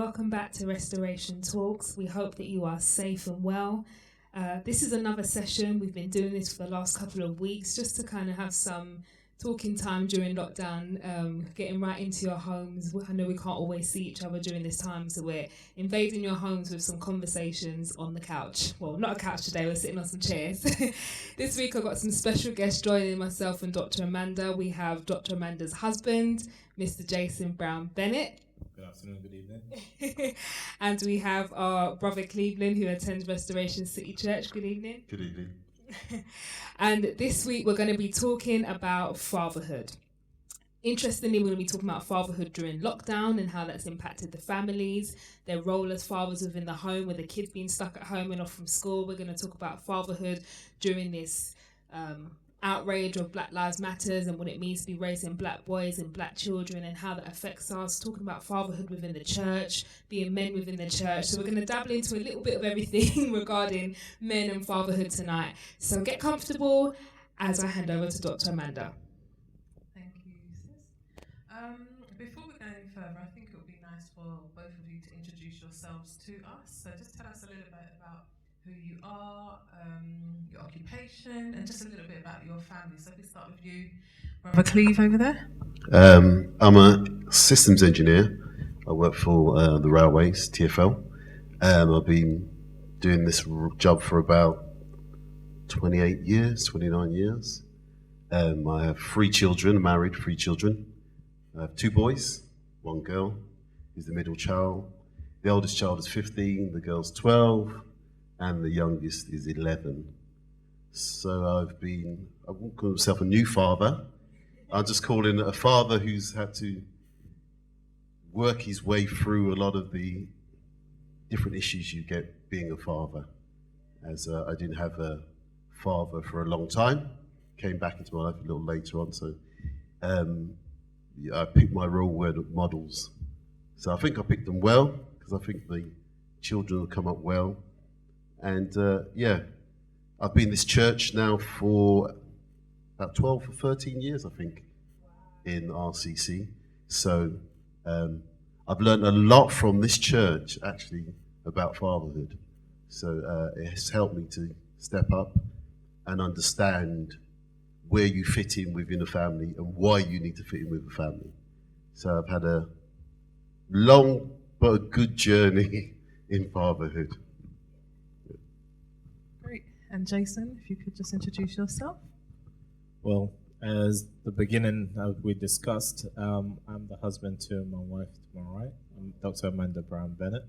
welcome back to Restoration Talks. We hope that you are safe and well. This is another session. We've been doing this for the last couple of weeks just to kind of have some talking time during lockdown, getting right into your homes. I know we can't always see each other during this time, so we're invading your homes with some conversations on the couch. Well, not a couch today, we're sitting on some chairs. This week I've got some special guests joining myself and Dr. Amanda. We have Dr. Amanda's husband, Mr. Jason Brown Bennett. Good afternoon, good evening. And we have our brother Cleveland, who attends Restoration City Church. Good evening. Good evening. And this week we're going to be talking about fatherhood. Interestingly, we're going to be talking about fatherhood during lockdown and how that's impacted the families, their role as fathers within the home, with the kids being stuck at home and off from school. We're going to talk about fatherhood during this outrage of Black Lives Matters and what it means to be raising black boys and black children and how that affects us, talking about fatherhood within the church, being men within the church. So we're going to dabble into a little bit of everything regarding men and fatherhood tonight. So get comfortable as I hand over to Dr. Amanda. Thank you, sis. Before we go any further, I think it would be nice for both of you to introduce yourselves to us. So just tell us a little bit about who you are, your occupation, and just a little bit about your family. So if we start with you, Brother Cleve over there. I'm a systems engineer. I work for the railways, TfL. I've been doing this job for about 28 years, 29 years. I have 3 children, married, 3 children. I have 2 boys, 1 girl, who's the middle child. The oldest child is 15, the girl's 12. And the youngest is 11. So I won't call myself a new father. I'll just call him a father who's had to work his way through a lot of the different issues you get being a father. As I didn't have a father for a long time, came back into my life a little later on. So I picked my role models. So I think I picked them well, because I think the children will come up well. And I've been in this church now for about 12 or 13 years, I think, in RCC. So I've learned a lot from this church, actually, about fatherhood. So it has helped me to step up and understand where you fit in within a family and why you need to fit in with a family. So I've had a long but a good journey in fatherhood. And Jason, if you could just introduce yourself. Well, as the beginning we discussed, I'm the husband to my wife to my right. I'm Dr. Amanda Brown Bennett.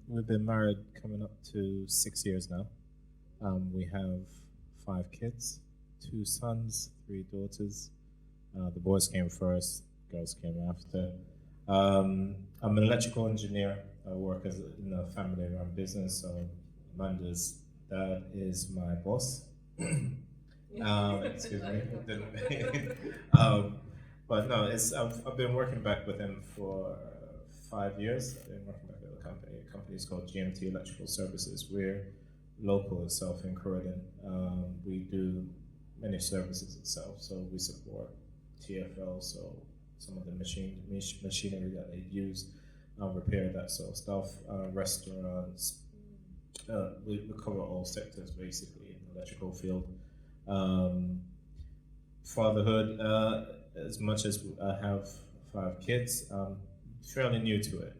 We've been married coming up to 6 years now. We have 5 kids, 2 sons, 3 daughters. The boys came first, girls came after. I'm an electrical engineer. I work in a family-run business, so Amanda's dad is my boss. Excuse me. But no, I've been working back with him for 5 years. I've been working back with the company. The company is called GMT Electrical Services. We're local itself in Croydon. We do many services itself. So we support TfL, so some of the machinery that they use, repair that sort of stuff, restaurants. We cover all sectors basically in the electrical field. Fatherhood, as much as I have 5 kids, I'm fairly new to it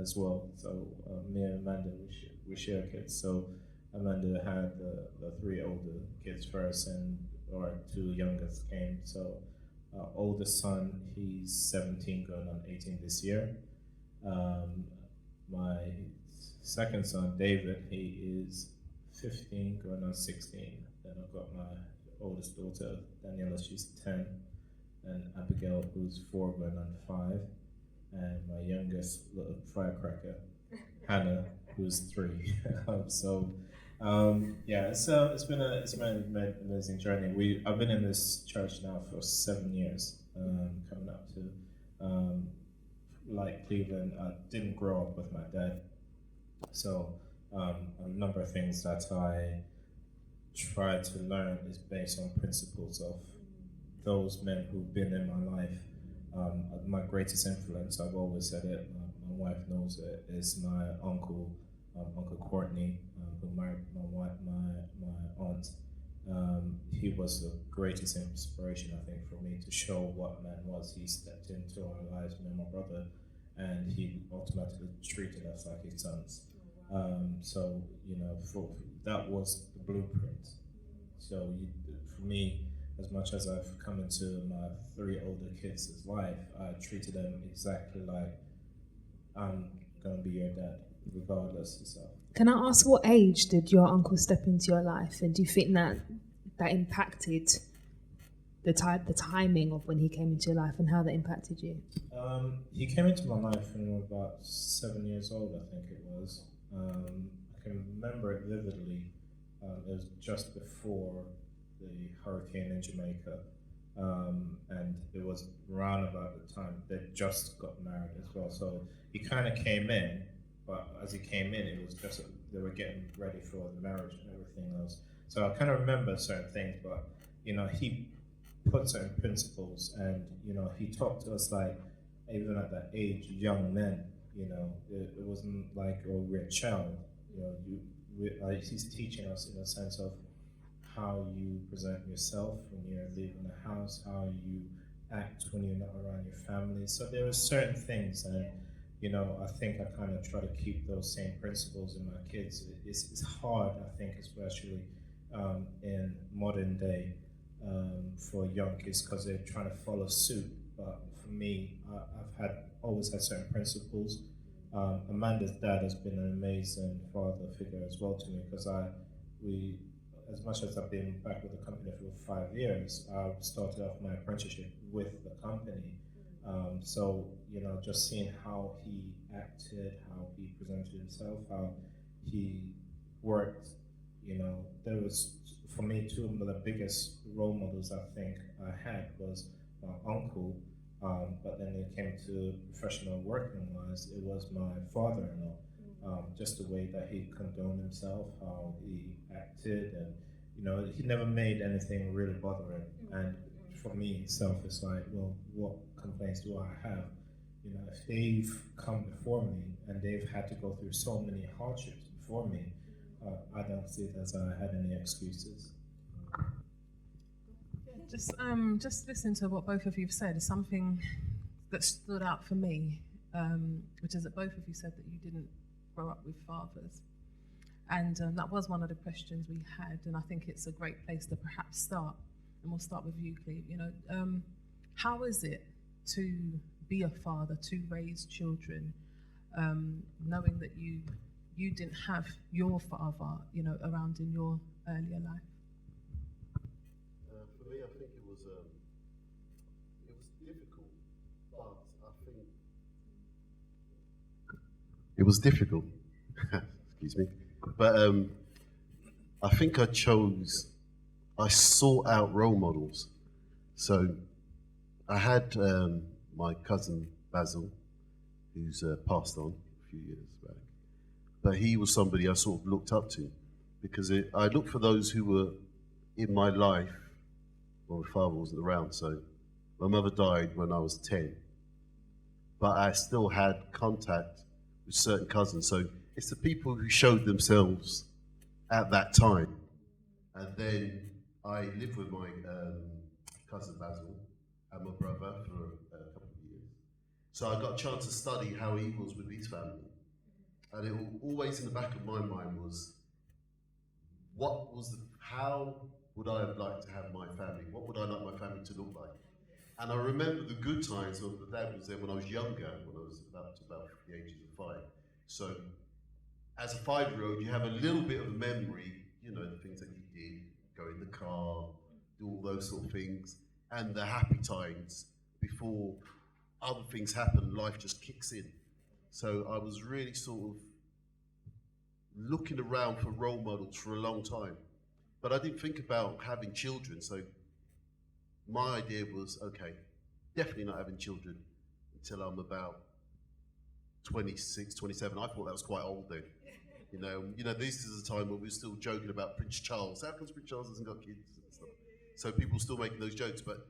as well. So me and Amanda, we share kids. So Amanda had the 3 older kids first, and our 2 youngest came. So our oldest son, he's 17, going on 18 this year. My second son, David, he is 15, going on 16. Then I've got my oldest daughter, Daniela, she's 10, and Abigail, who's 4, going on 5, and my youngest little firecracker, Hannah, who's 3. It's been an amazing journey. I've been in this church now for 7 years, coming up to like Cleveland. I didn't grow up with my dad. So a number of things that I try to learn is based on principles of those men who've been in my life. My greatest influence, I've always said it, my wife knows it, is my uncle, Uncle Courtney, who married my wife, my aunt. He was the greatest inspiration, I think, for me to show what man was. He stepped into our lives, me and my brother, and he automatically treated us like his sons. So, that was the blueprint. So for me, as much as I've come into my 3 older kids' life, I treated them exactly like I'm going to be your dad, regardless of stuff. Can I ask, what age did your uncle step into your life, and do you think that impacted the timing of when he came into your life and how that impacted you? He came into my life when I was about 7 years old, I think it was. I can remember it vividly. It was just before the hurricane in Jamaica, and it was around about the time they just got married as well. So he kind of came in, but as he came in, it was just they were getting ready for the marriage and everything else. So I kind of remember certain things, but he put certain principles, and he talked to us like, even at that age, young men. It wasn't like, oh, we're a child. He's teaching us in a sense of how you present yourself when you're leaving the house, how you act when you're not around your family. So there are certain things, and I think I kind of try to keep those same principles in my kids. It's hard, I think, especially in modern day for young kids, because they're trying to follow suit. But for me, I've always had certain principles. Amanda's dad has been an amazing father figure as well to me, because as much as I've been back with the company for 5 years, I started off my apprenticeship with the company. So, just seeing how he acted, how he presented himself, how he worked, there was, for me, 2 of the biggest role models I think I had was my uncle, but then it came to professional working wise, it was my father-in-law. Just the way that he condoned himself, how he acted, and he never made anything really bother him. And for me itself, it's like, well, what complaints do I have? If they've come before me and they've had to go through so many hardships before me, I don't see it as I had any excuses. Just listening to what both of you have said is something that stood out for me, which is that both of you said that you didn't grow up with fathers. And that was one of the questions we had, and I think it's a great place to perhaps start. And we'll start with you, Cleve. How is it to be a father, to raise children, knowing that you didn't have your father, around in your earlier life? For me, I think it was difficult, but I think it was difficult. Excuse me. But I think I sought out role models. So I had my cousin Basil, who's passed on a few years back. But he was somebody I sort of looked up to, because I looked for those who were in my life. Well, my father wasn't around, so my mother died when I was 10. But I still had contact with certain cousins. So it's the people who showed themselves at that time. And then I lived with my cousin Basil and my brother for a couple of years. So I got a chance to study how he was with his family. And it always in the back of my mind was, how would I have liked to have my family? What would I like my family to look like? And I remember the good times when my dad was there when I was younger, when I was about the ages of 5. So as a 5-year-old, you have a little bit of a memory, the things that you did, go in the car, do all those sort of things, and the happy times before other things happen, life just kicks in. So I was really sort of looking around for role models for a long time. But I didn't think about having children, so my idea was, okay, definitely not having children until I'm about 26, 27. I thought that was quite old then. This is a time when we're still joking about Prince Charles. How come Prince Charles hasn't got kids and stuff? So people were still making those jokes. But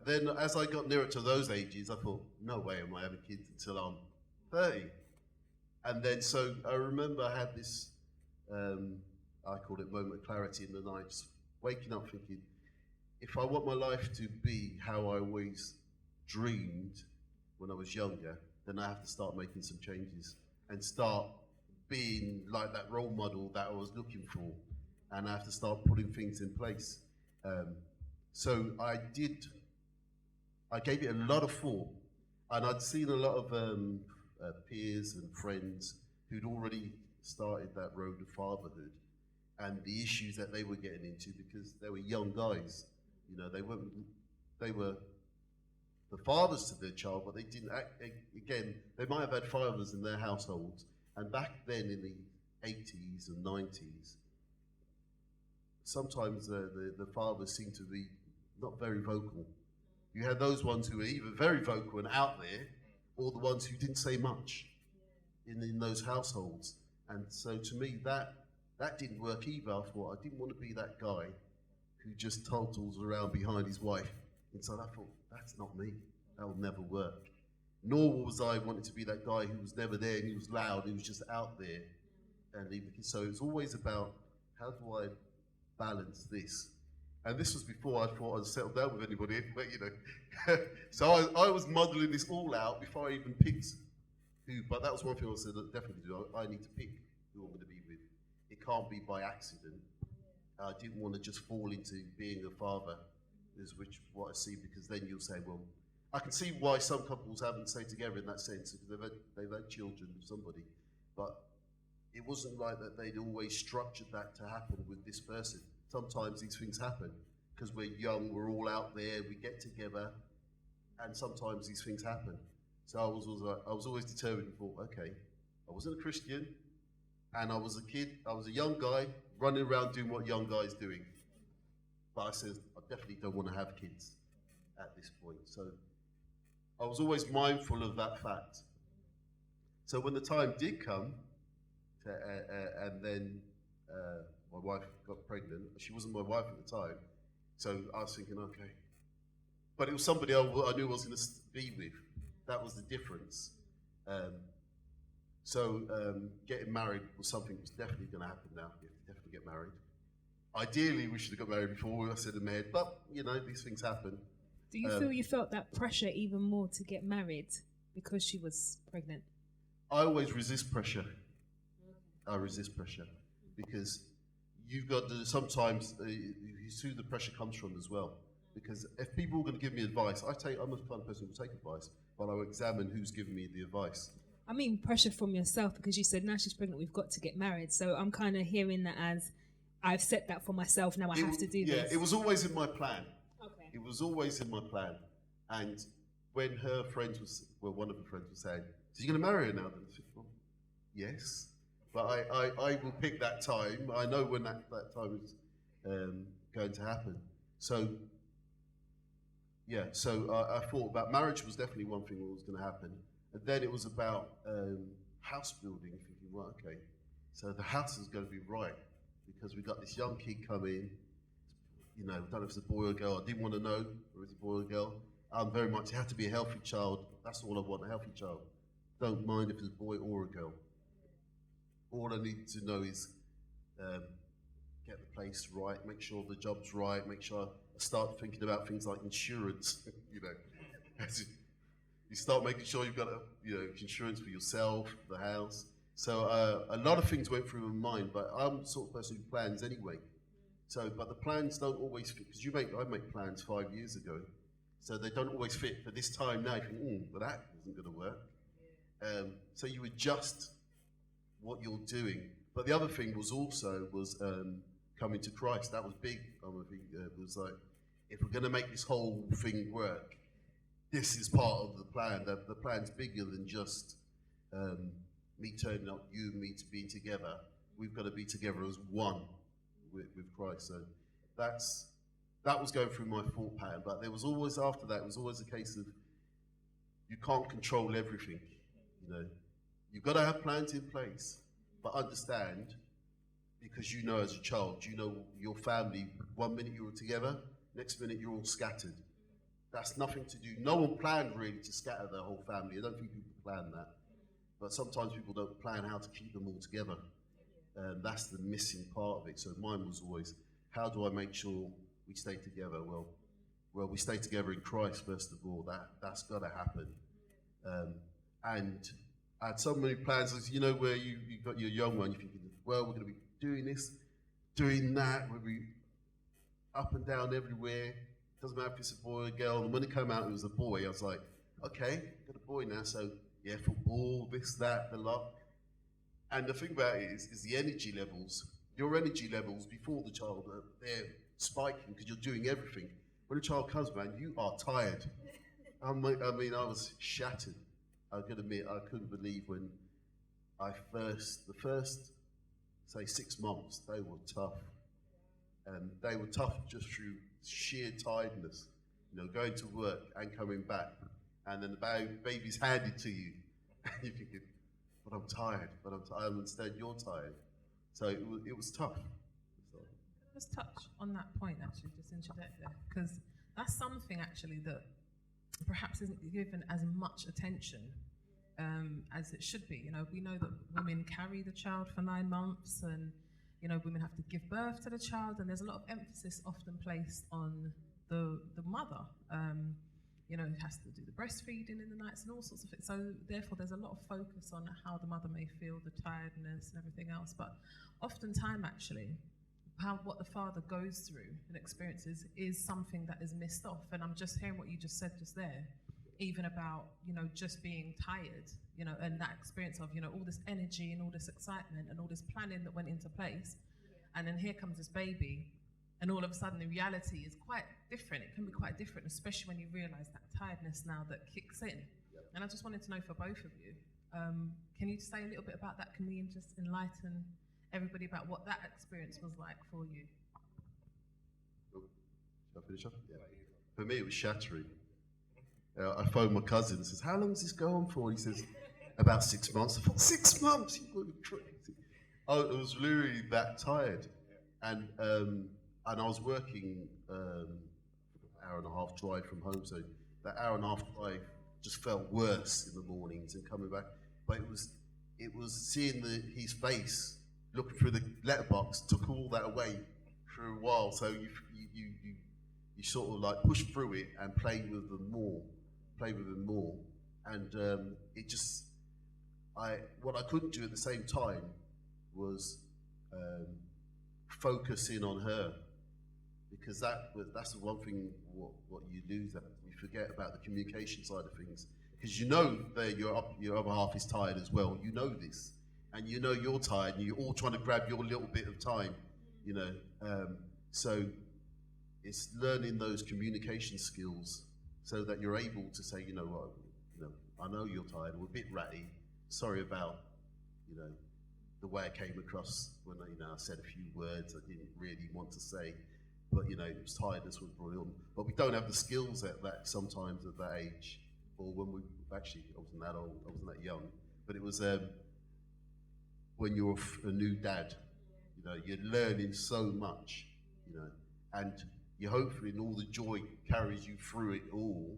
then as I got nearer to those ages, I thought, no way am I having kids until I'm 30. And then, so I remember I had this, I called it moment of clarity in the night, just waking up thinking, if I want my life to be how I always dreamed when I was younger, then I have to start making some changes and start being like that role model that I was looking for. And I have to start putting things in place. So I gave it a lot of thought. And I'd seen a lot of peers and friends who'd already started that road of fatherhood and the issues that they were getting into because they were young guys. You know, they were the fathers to their child, but they didn't act, again, they might have had fathers in their households. And back then in the 80s and 90s, sometimes the fathers seemed to be not very vocal. You had those ones who were either very vocal and out there, or the ones who didn't say much in those households. And so to me, that didn't work either. I thought I didn't want to be that guy who just totals around behind his wife. And so I thought, that's not me. That will never work. Nor was I wanting to be that guy who was never there and he was loud, he was just out there. And so it's always about, how do I balance this? And this was before I thought I'd settled down with anybody, but you know. So I was modelling this all out before I even picked who, but that was one thing I said that definitely do. I need to pick who I'm going to be with. It can't be by accident. I didn't want to just fall into being a father, what I see, because then you'll say, well, I can see why some couples haven't stayed together in that sense, because they've had children with somebody, but it wasn't like that they'd always structured that to happen with this person. Sometimes these things happen because we're young, we're all out there, we get together, and sometimes these things happen. So I was always determined and thought, okay, I wasn't a Christian, and I was a kid, I was a young guy running around doing what young guys doing. But I said, I definitely don't want to have kids at this point. So I was always mindful of that fact. So when the time did come, and then my wife got pregnant. She wasn't my wife at the time, so I was thinking, okay. But it was somebody I knew I was going to be with. That was the difference. Getting married was something that was definitely going to happen now. You have to definitely get married. Ideally, we should have got married before, I said in my head, but, you know, these things happen. Do you feel you felt that pressure even more to get married because she was pregnant? I always resist pressure. I resist pressure because you've got to sometimes it's who the pressure comes from as well. Because if people are going to give me advice, I'm the kind of person who will take advice, but I'll examine who's giving me the advice. I mean pressure from yourself, because you said now she's pregnant, we've got to get married. So I'm kind of hearing that as I've set that for myself, now I have to do this. Yeah, it was always in my plan. Okay. It was always in my plan. And when her friends one of her friends was saying, so you're going to marry her now? Then I said, well, yes. But I will pick that time. I know when that time is going to happen. So, yeah, I thought about marriage was definitely one thing that was going to happen. And then it was about house building, thinking, right, okay, so the house is going to be right because we've got this young kid coming. You know, I don't know if it's a boy or a girl. I didn't want to know whether it's a boy or a girl. I'm very much, it had to be a healthy child. That's all I want, a healthy child. Don't mind if it's a boy or a girl. All I need to know is get the place right, make sure the job's right, make sure I start thinking about things like insurance. You know, you start making sure you've got insurance for yourself, the house. So a lot of things went through my mind, but I'm the sort of person who plans anyway. So, but the plans don't always fit, because I make plans 5 years ago, so they don't always fit for this time now. You think, well, that isn't going to work. So you adjust what you're doing. But the other thing was coming to Christ. That was big. It was like, if we're going to make this whole thing work, this is part of the plan. The plan's bigger than just me turning up, you and me to be together. We've got to be together as one with Christ. So that was going through my thought pattern. But there was always, after that, it was always a case of you can't control everything. You know, you've got to have plans in place, but understand, because you know as a child, you know your family, 1 minute you're all together, next minute you're all scattered. That's nothing to do. No one planned really to scatter their whole family. I don't think people planned that. but sometimes people don't plan how to keep them all together. That's the missing part of it. So mine was always, how do I make sure we stay together? Well, we stay together in Christ, first of all. That's got to happen. And I had so many plans, as you know, where you got your young one, you're thinking, well, we're going to be doing this, doing that, we'll be up and down everywhere. Doesn't matter if it's a boy or a girl. And when it came out, it was a boy. I was like, okay, got a boy now, so yeah, football, this, that, the lot. And the thing about it is the energy levels. Your energy levels before the child, they're spiking because you're doing everything. When a child comes, man, you are tired. I mean, I was shattered. I could admit, I couldn't believe when the first, say, 6 months, they were tough. And they were tough just through sheer tiredness, going to work and coming back. And then the baby's handed to you. And you're thinking, but I'm tired, I understand you're tired. So it was tough. So. Let's touch on that point, actually, just interject there, because that's something, actually, that perhaps isn't given as much attention as it should be. We know that women carry the child for 9 months, and women have to give birth to the child, and there's a lot of emphasis often placed on the mother. Who has to do the breastfeeding in the nights and all sorts of things. So therefore, there's a lot of focus on how the mother may feel, the tiredness and everything else. But oftentimes, actually, what the father goes through and experiences is something that is missed off. And I'm just hearing what you just said just there, even about, just being tired, and that experience of, all this energy and all this excitement and all this planning that went into place. And then here comes this baby, and all of a sudden the reality is quite different. It can be quite different, especially when you realise that tiredness now that kicks in. Yep. And I just wanted to know for both of you, can you say a little bit about that? Can we just enlighten everybody about what that experience was like for you? Shall I finish up? Yeah. For me, it was shattering. I phoned my cousin and says, how long does this go on for? And he says, about 6 months. I thought, 6 months? You're crazy. I was literally that tired. And I was working an hour and a half drive from home, so that hour and a half drive just felt worse in the mornings and coming back. But it was seeing his face, looking through the letterbox, took all that away for a while. So you sort of like push through it and play with them more. And what I couldn't do at the same time was focus in on her, because that's the one thing what you lose, that you forget about the communication side of things, because that your other half is tired as well. You know this, and you're tired, and you're all trying to grab your little bit of time, so it's learning those communication skills so that you're able to say, I know you're tired, we're a bit ratty, sorry about the way I came across when I said a few words I didn't really want to say, but it was tiredness was brought on. But we don't have the skills at that sometimes at that age, or when I wasn't that old, I wasn't that young, but it was when you're a new dad, you're learning so much, and you hopefully, and all the joy carries you through it all,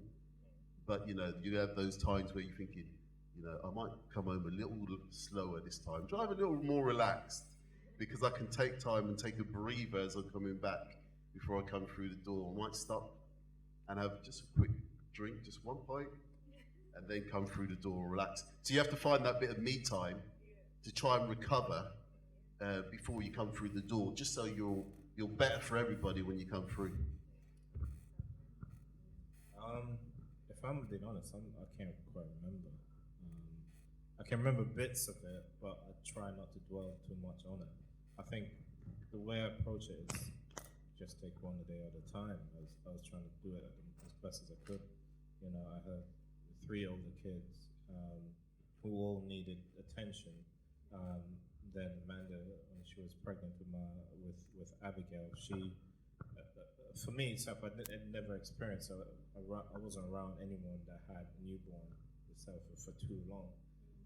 but you have those times where you're thinking, I might come home a little slower this time, drive a little more relaxed, because I can take time and take a breather as I'm coming back before I come through the door. I might stop and have just a quick drink, just one pint, and then come through the door and relax. So you have to find that bit of me time to try and recover before you come through the door, just so you're better for everybody when you come through. If I'm being honest, I can't quite remember. I can remember bits of it, but I try not to dwell too much on it. I think the way I approach it is just take one a day at a time. I was trying to do it as best as I could. I had 3 older kids who all needed attention. Then Amanda, when she was pregnant with Abigail, she, for me, itself, I never experienced. I wasn't around anyone that had a newborn itself for too long.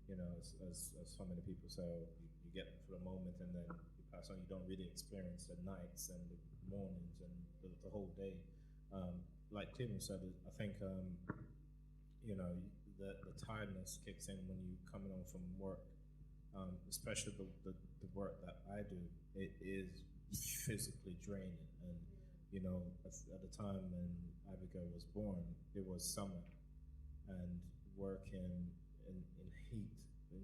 As so many people say, you get them for a moment and then you pass on. You don't really experience the nights and the mornings and the whole day. Like Tim said, I think the tiredness kicks in when you coming home from work, especially the work that I do. It is physically draining, and you know, at the time when Abigail was born, it was summer, and working in heat, in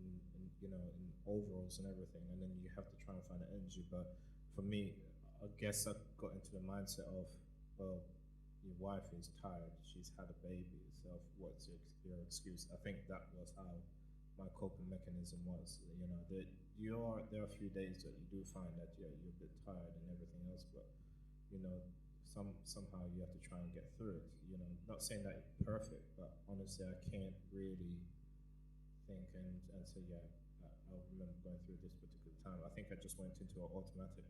you know, in overalls and everything, and then you have to try and find the energy. But for me, I guess I got into the mindset of, well, your wife is tired, she's had a baby, so what's your excuse? I think that was how my coping mechanism was. You know, there are a few days that you do find that you're a bit tired and everything else, but you know, somehow you have to try and get through it. You know, not saying that it's perfect, but honestly, I can't really think and say, yeah, I remember going through this particular time. I think I just went into an automatic.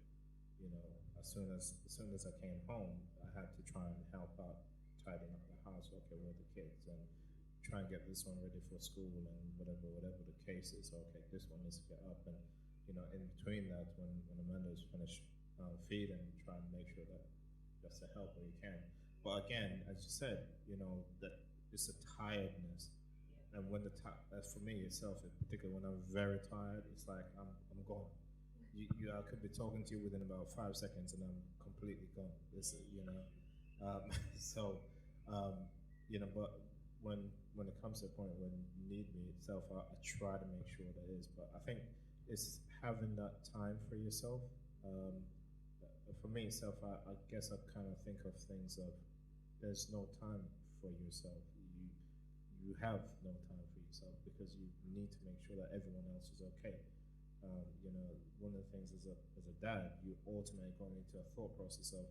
You know, as soon as I came home, I had to try and help out, tidying up the house. Okay, where are the kids? And try and get this one ready for school and whatever the case is. Okay, this one needs to get up. And you know, in between that, when Amanda's finished feeding, try and make sure that just to help where you can. But again, as you said, you know, that it's a tiredness. And when as for me itself, particularly when I'm very tired, it's like I'm gone. I could be talking to you within about 5 seconds, and I'm completely gone. You know, you know. But when it comes to a point when you need me itself, I try to make sure that is. But I think it's having that time for yourself. For me itself, I guess I kind of think of things of there's no time for yourself. You have no time for yourself because you need to make sure that everyone else is okay. You know, one of the things as a dad, you ultimately go into a thought process of,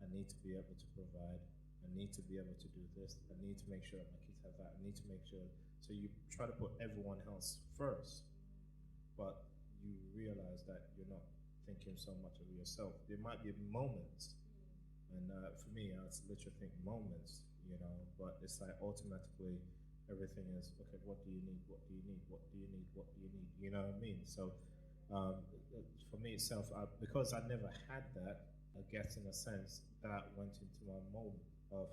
I need to be able to provide, I need to be able to do this, I need to make sure that my kids have that, I need to make sure, so you try to put everyone else first, but you realize that you're not thinking so much of yourself. There might be moments, and for me, I literally think moments, you know, but it's like automatically, everything is, okay, what do you need, what do you need, what do you need, what do you need, you know what I mean? So for me itself, because I never had that, I guess in a sense, that went into my moment of,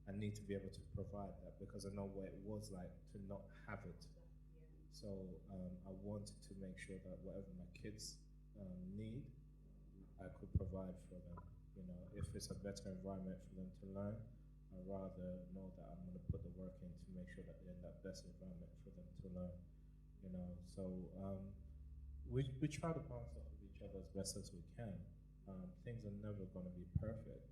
I need to be able to provide that because I know what it was like to not have it. So I wanted to make sure that whatever my kids need, I could provide for them. You know, if it's a better environment for them to learn, I'd rather know that I'm going to put the work in to make sure that they're in that best environment for them to learn. You know, so we try to bounce off of each other as best as we can. Things are never going to be perfect,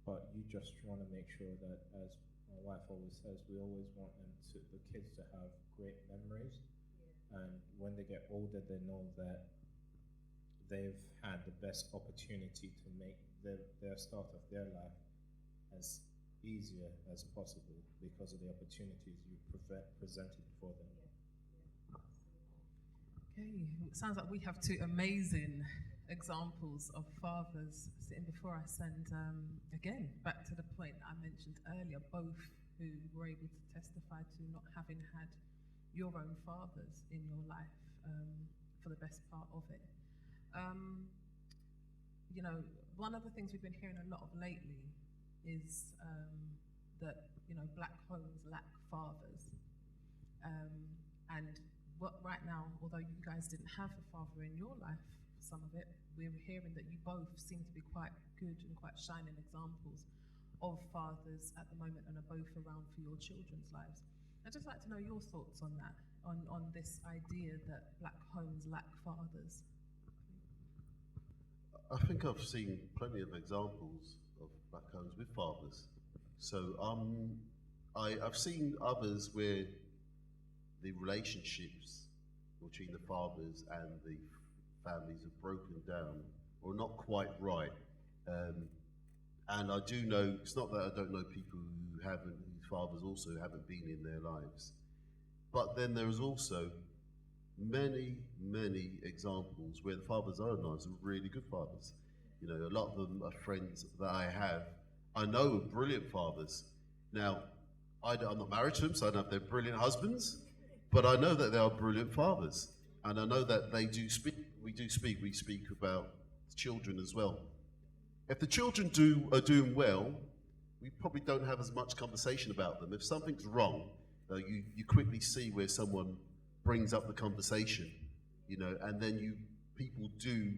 but you just want to make sure that, as my wife always says, we always want the kids to have great memories, and when they get older, they know that they've had the best opportunity to make their start of their life as easier as possible because of the opportunities you presented for them. Okay, it sounds like we have two amazing examples of fathers sitting before us, and again, back to the point I mentioned earlier, both who were able to testify to not having had your own fathers in your life for the best part of it. You know, one of the things we've been hearing a lot of lately is that, you know, black homes lack fathers. And right now, although you guys didn't have a father in your life, some of it, we're hearing that you both seem to be quite good and quite shining examples of fathers at the moment and are both around for your children's lives. I'd just like to know your thoughts on that, on this idea that black homes lack fathers. I think I've seen plenty of examples of black homes with fathers. So I've seen others where the relationships between the fathers and the families have broken down or not quite right. And I do know, it's not that I don't know people whose fathers also haven't been in their lives. But then there is also many examples where the fathers are nice and really good fathers. You know, a lot of them are friends that I have. I know are brilliant fathers. Now, I'm not married to them, so I don't know if they're brilliant husbands, but I know that they are brilliant fathers. And I know that they do speak, we speak about children as well. If the children are doing well, we probably don't have as much conversation about them. If something's wrong, You quickly see where someone brings up the conversation, and then people do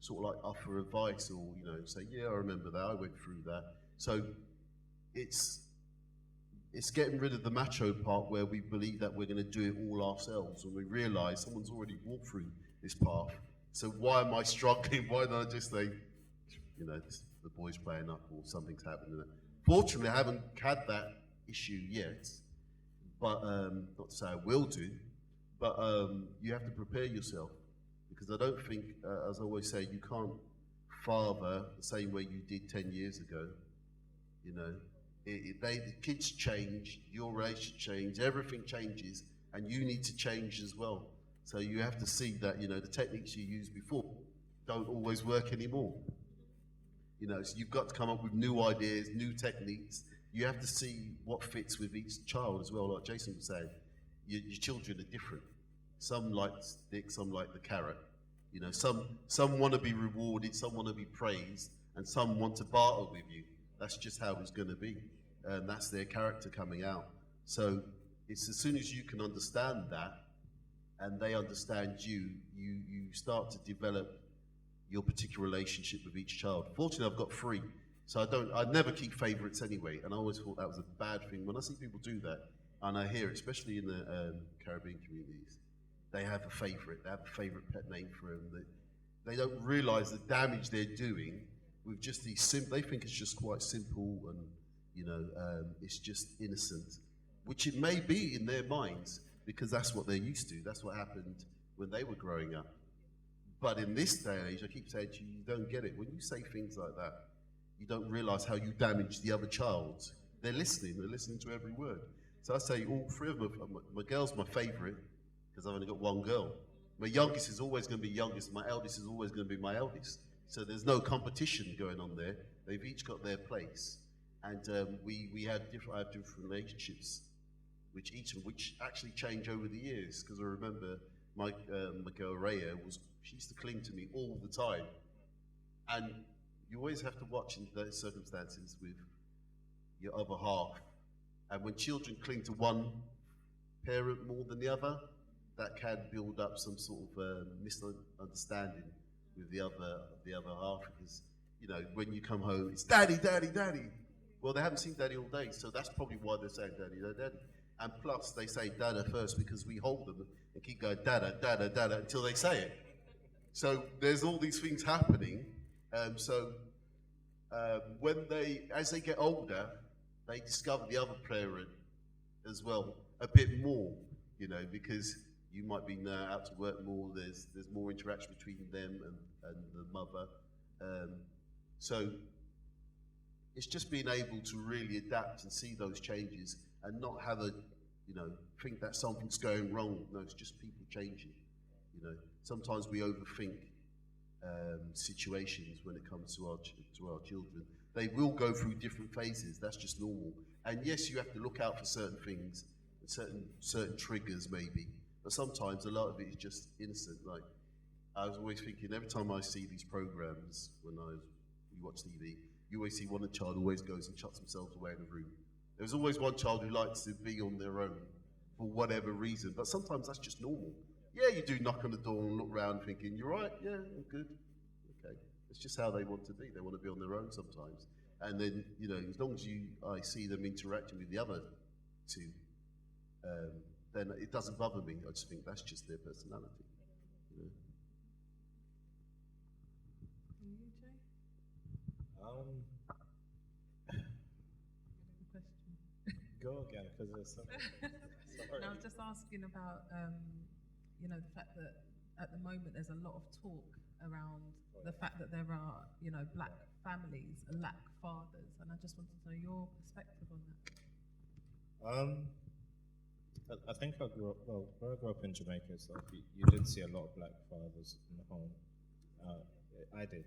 sort of like offer advice or, say, yeah, I remember that, I went through that. So it's getting rid of the macho part where we believe that we're going to do it all ourselves, and we realise someone's already walked through this path. So why am I struggling? Why don't I just say, the boy's playing up or something's happening? Fortunately, I haven't had that issue yet, but not to say I will do, but you have to prepare yourself, because I don't think, as I always say, you can't father the same way you did 10 years ago. The kids change, your relationship changes, everything changes, and you need to change as well. So you have to see that, the techniques you used before don't always work anymore. So you've got to come up with new ideas, new techniques. You have to see what fits with each child as well. Like Jason was saying, your children are different. Some like stick, some like the carrot. Some want to be rewarded, some want to be praised, and some want to barter with you. That's just how it's going to be. And that's their character coming out. So it's as soon as you can understand that, and they understand you, you start to develop your particular relationship with each child. Fortunately, I've got 3, so I never keep favourites anyway, and I always thought that was a bad thing. When I see people do that, and I hear it, especially in the Caribbean communities, they have a favourite, they have a favourite pet name for them. They don't realise the damage they're doing with just these they think it's just quite simple and, it's just innocent, which it may be in their minds, because that's what they're used to. That's what happened when they were growing up. But in this day and age, I keep saying to you, you don't get it. When you say things like that, you don't realise how you damage the other child. They're listening to every word. So I say all 3 of them, my girl's my favourite, because I've only got 1 girl. My youngest is always going to be youngest, my eldest is always going to be my eldest. So there's no competition going on there. They've each got their place. And we have different relationships, which actually change over the years. Because I remember my girl Raya, she used to cling to me all the time. And you always have to watch in those circumstances with your other half. And when children cling to one parent more than the other, that can build up some sort of misunderstanding with the other half, because when you come home, it's daddy, daddy, daddy. Well, they haven't seen daddy all day, so that's probably why they're saying daddy, daddy. And plus, they say dada first because we hold them and keep going dada, dada, dada until they say it. So there's all these things happening. When as they get older, they discover the other parent as well a bit more, because you might be out to work more. There's more interaction between them and the mother. So it's just being able to really adapt and see those changes and not have think that something's going wrong. No, it's just people changing. Sometimes we overthink situations when it comes to our children. They will go through different phases. That's just normal. And yes, you have to look out for certain things, certain triggers maybe. But sometimes a lot of it is just innocent. Like I was always thinking, every time I see these programs when you watch TV, you always see one child always goes and shuts themselves away in a room. There's always one child who likes to be on their own for whatever reason. But sometimes that's just normal. Yeah, you do knock on the door and look around thinking, you're right, yeah, I'm good. Okay. It's just how they want to be. They want to be on their own sometimes. And then, as long as I see them interacting with the other 2, then it doesn't bother me. I just think that's just their personality. You, Jay? Go again, because there's something. Sorry. No, I was just asking about, the fact that at the moment there's a lot of talk around the fact that there are, black families lack fathers, and I just wanted to know your perspective on that. I think I grew up, where I grew up in Jamaica, so you did see a lot of black fathers in the home. I did.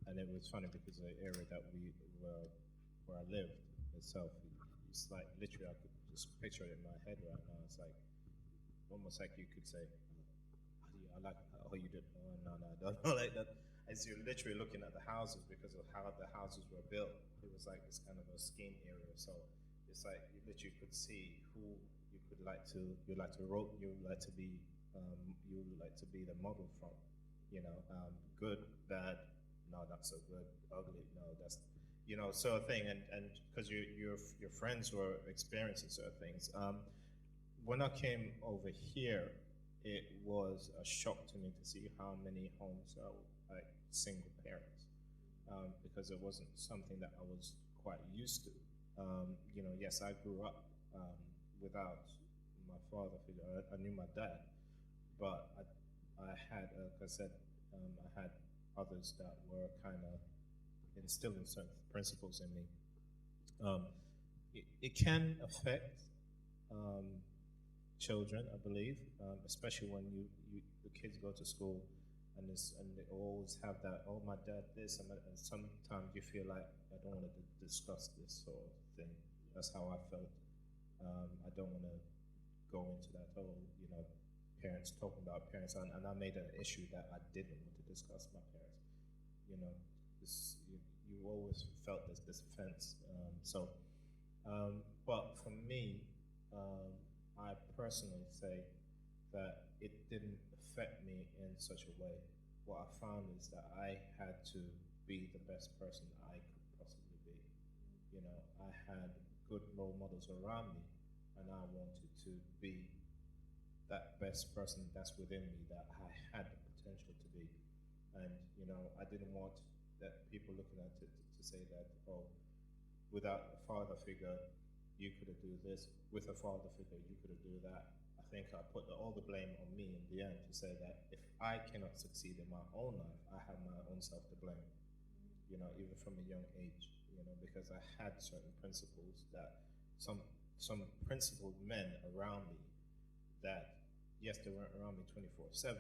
And it was funny because the area that where I lived itself, it's like literally I could just picture it in my head right now. It's like almost like you could say, I like how you did. Oh, no, I don't know like that. As you're literally looking at the houses because of how the houses were built, it was like this kind of a scheme area. So it's like you literally could see who you could like to you like to rope you like to be you like to be the model from, good, bad, no, not so good, ugly, no, that's sort of thing, and because your friends were experiencing certain things. When I came over here, it was a shock to me to see how many homes are like single parents, because it wasn't something that I was quite used to. Yes, I grew up without my father figure. I knew my dad, but I had, like I said, I had others that were kind of instilling certain principles in me. Um, it can affect um, children, I believe, especially when the kids go to school and they always have that, oh, my dad this, and sometimes you feel like I don't want to discuss this sort of thing. That's how I felt. I don't want to go into that whole, parents talking about parents, and I made an issue that I didn't want to discuss my parents. You know, you always felt this offense. But for me, I personally say that it didn't affect me in such a way. What I found is that I had to be the best person I could possibly be. I had good role models around me, and I wanted to be that best person that's within me that I had the potential to be. And I didn't want that people looking at it to say that, oh, without a father figure, you couldn't do this. With a father figure, you couldn't do that. I think I put all the blame on me in the end to say that if I cannot succeed in my own life, I have my own self to blame. Even from a young age, because I had certain principles that some principled men around me that, yes, they weren't around me 24/7,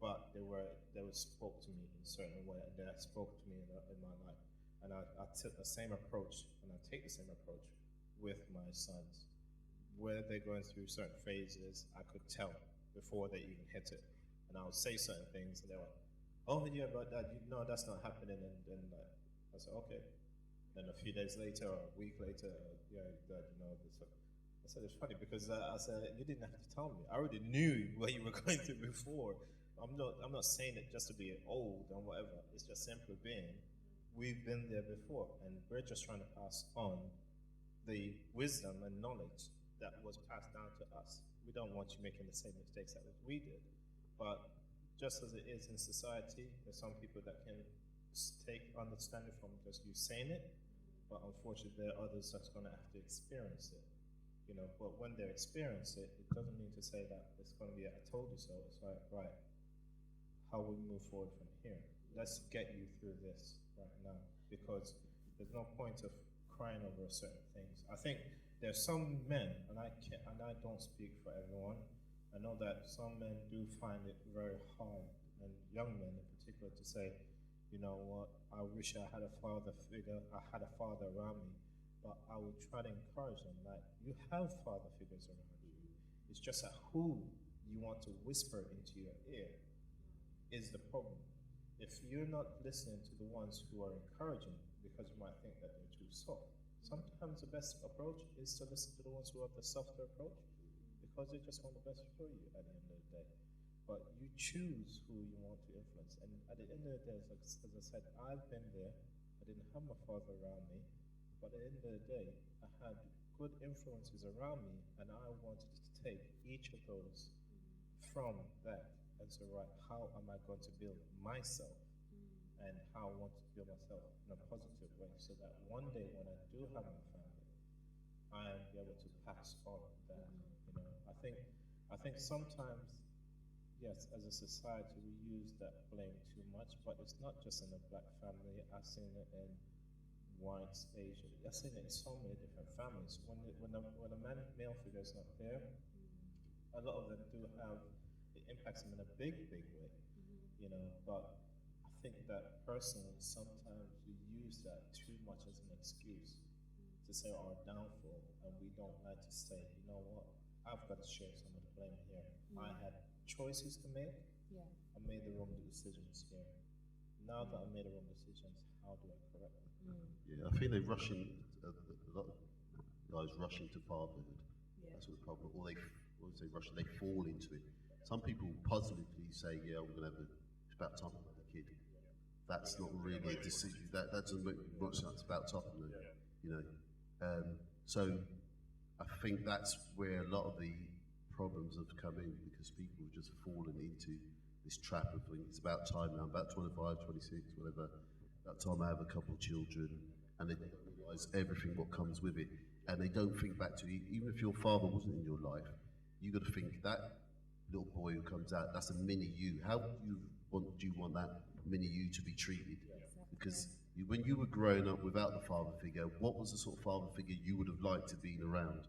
but they were spoke to me in a certain way, and that spoke to me in my life. And I took the same approach, and I take the same approach with my sons. Where they're going through certain phases, I could tell before they even hit it. And I would say certain things, and they were, oh, yeah, but Dad, that's not happening. And then I said, okay. Then a few days later, or a week later, yeah, Dad, this. I said, it's funny because I said, you didn't have to tell me. I already knew what you were going through before. I'm not saying it just to be old and whatever. It's just simply being, we've been there before, and we're just trying to pass on the wisdom and knowledge that was passed down to us. We don't want you making the same mistakes that we did. But just as it is in society, there's some people that can take understanding from just you saying it, but unfortunately there are others that's going to have to experience it. But when they experience it, it doesn't mean to say that it's going to be a I told you so. It's like, right, how will we move forward from here? Let's get you through this right now, because there's no point of crying over certain things. I think there's some men, and I don't speak for everyone. I know that some men do find it very hard, and young men in particular, to say, you know what, I wish I had a father figure, I had a father around me, but I would try to encourage them that you have father figures around you. It's just that who you want to whisper into your ear is the problem. If you're not listening to the ones who are encouraging, because you might think that they're too soft, sometimes the best approach is to listen to the ones who have the softer approach, because they just want the best for you at the end of the day. But you choose who you want to influence. And at the end of the day, as I said, I've been there. I didn't have my father around me, but at the end of the day, I had good influences around me, and I wanted to take each of those from that and say, right, how am I going to build myself, and how I want to build myself in a positive way, so that one day when I do have my family, I am able to pass on that. I think sometimes, yes, as a society, we use that blame too much, but it's not just in the black family. I've seen it in whites, Asian. I've seen it in so many different families. When the male figure is not there, a lot of them do have, it impacts them in a big way, but I think that personally, sometimes we use that too much as an excuse to say our downfall, and we don't like to say, you know what, I've got to share some of the blame here. I had choices to make. Yeah. I made the wrong decisions here. Now that I made the wrong decisions, how do I correct them? Yeah, I think they rush in a lot. guys rush into fatherhood. Yeah. That's what the problem. Or they fall into it. Some people positively say, yeah, we're going to it's about time to have a kid. That's not really a decision. That doesn't make much sense. It's about time, So I think that's where a lot of the problems have come in, because people have just fallen into this trap of thinking it's about time now. I'm about 25, 26, whatever. About time I have a couple of children, and they don't realise everything what comes with it, and they don't think back to even if your father wasn't in your life, you got to think that little boy who comes out, that's a mini you. How do you want that mini you to be treated? Because when you were growing up without the father figure, what was the sort of father figure you would have liked to be around?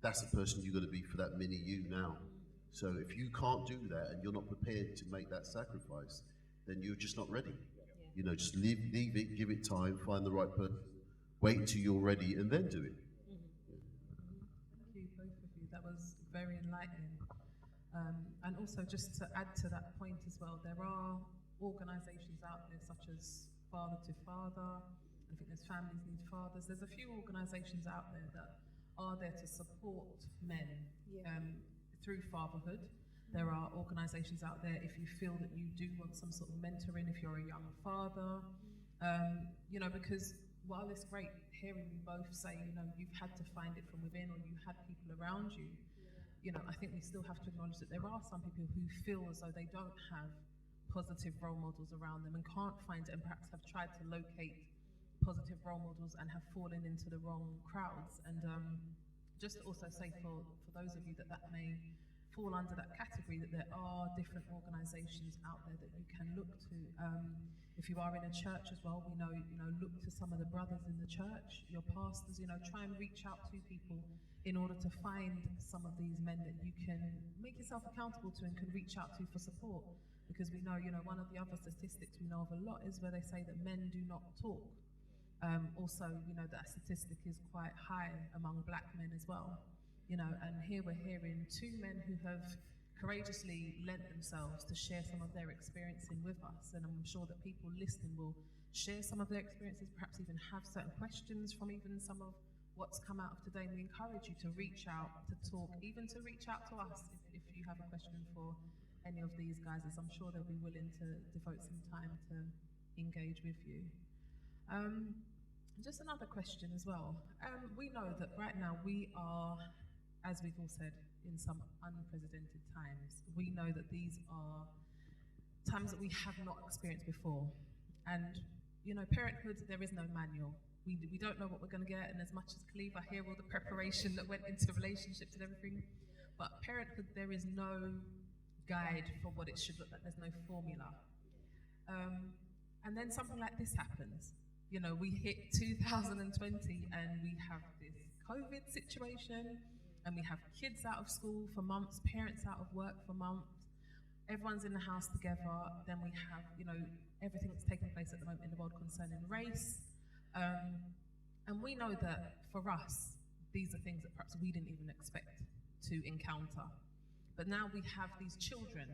That's the person you're going to be for that mini you now. So if you can't do that and you're not prepared to make that sacrifice, then you're just not ready. Just leave it, give it time, find the right person, wait until you're ready, and then do it. Thank you, both of you. That was very enlightening. And also, just to add to that point as well, there are organisations out there such as Father to Father. I think there's Families Need Fathers. There's a few organisations out there that are there to support men through fatherhood. There are organisations out there if you feel that you do want some sort of mentoring, if you're a young father, because while it's great hearing you both say, you've had to find it from within, or you had people around you, I think we still have to acknowledge that there are some people who feel as though they don't have positive role models around them and can't find it, and perhaps have tried to locate positive role models and have fallen into the wrong crowds. And just to also say for those of you that may fall under that category, that there are different organisations out there that you can look to. If you are in a church as well, we know, look to some of the brothers in the church, your pastors, try and reach out to people in order to find some of these men that you can make yourself accountable to and can reach out to for support. Because we know, one of the other statistics we know of a lot is where they say that men do not talk. Also, that statistic is quite high among black men as well. And here we're hearing two men who have courageously lent themselves to share some of their experiencing with us. And I'm sure that people listening will share some of their experiences, perhaps even have certain questions from even some of what's come out of today. And we encourage you to reach out, to talk, even to reach out to us if you have a question for any of these guys, as I'm sure they'll be willing to devote some time to engage with you. Just another question as well. We know that right now we are, as we've all said, in some unprecedented times. We know that these are times that we have not experienced before. And, parenthood, there is no manual. We don't know what we're going to get, and as much as Cleve, I hear all the preparation that went into relationships and everything, but parenthood, there is no guide for what it should look like. There's no formula. And then something like this happens. We hit 2020 and we have this COVID situation, and we have kids out of school for months, parents out of work for months, everyone's in the house together. Then we have, everything that's taking place at the moment in the world concerning race. And we know that for us, these are things that perhaps we didn't even expect to encounter. But now we have these children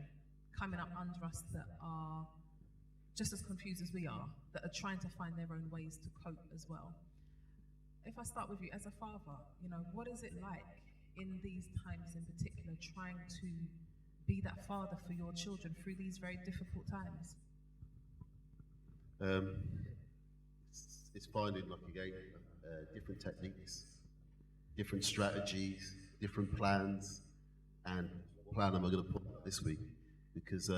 coming up under us that are just as confused as we are, that are trying to find their own ways to cope as well. If I start with you, as a father, what is it like in these times in particular, trying to be that father for your children through these very difficult times? It's finding, like again, different techniques, different strategies, different plans, and what plan am I going to put out this week? Because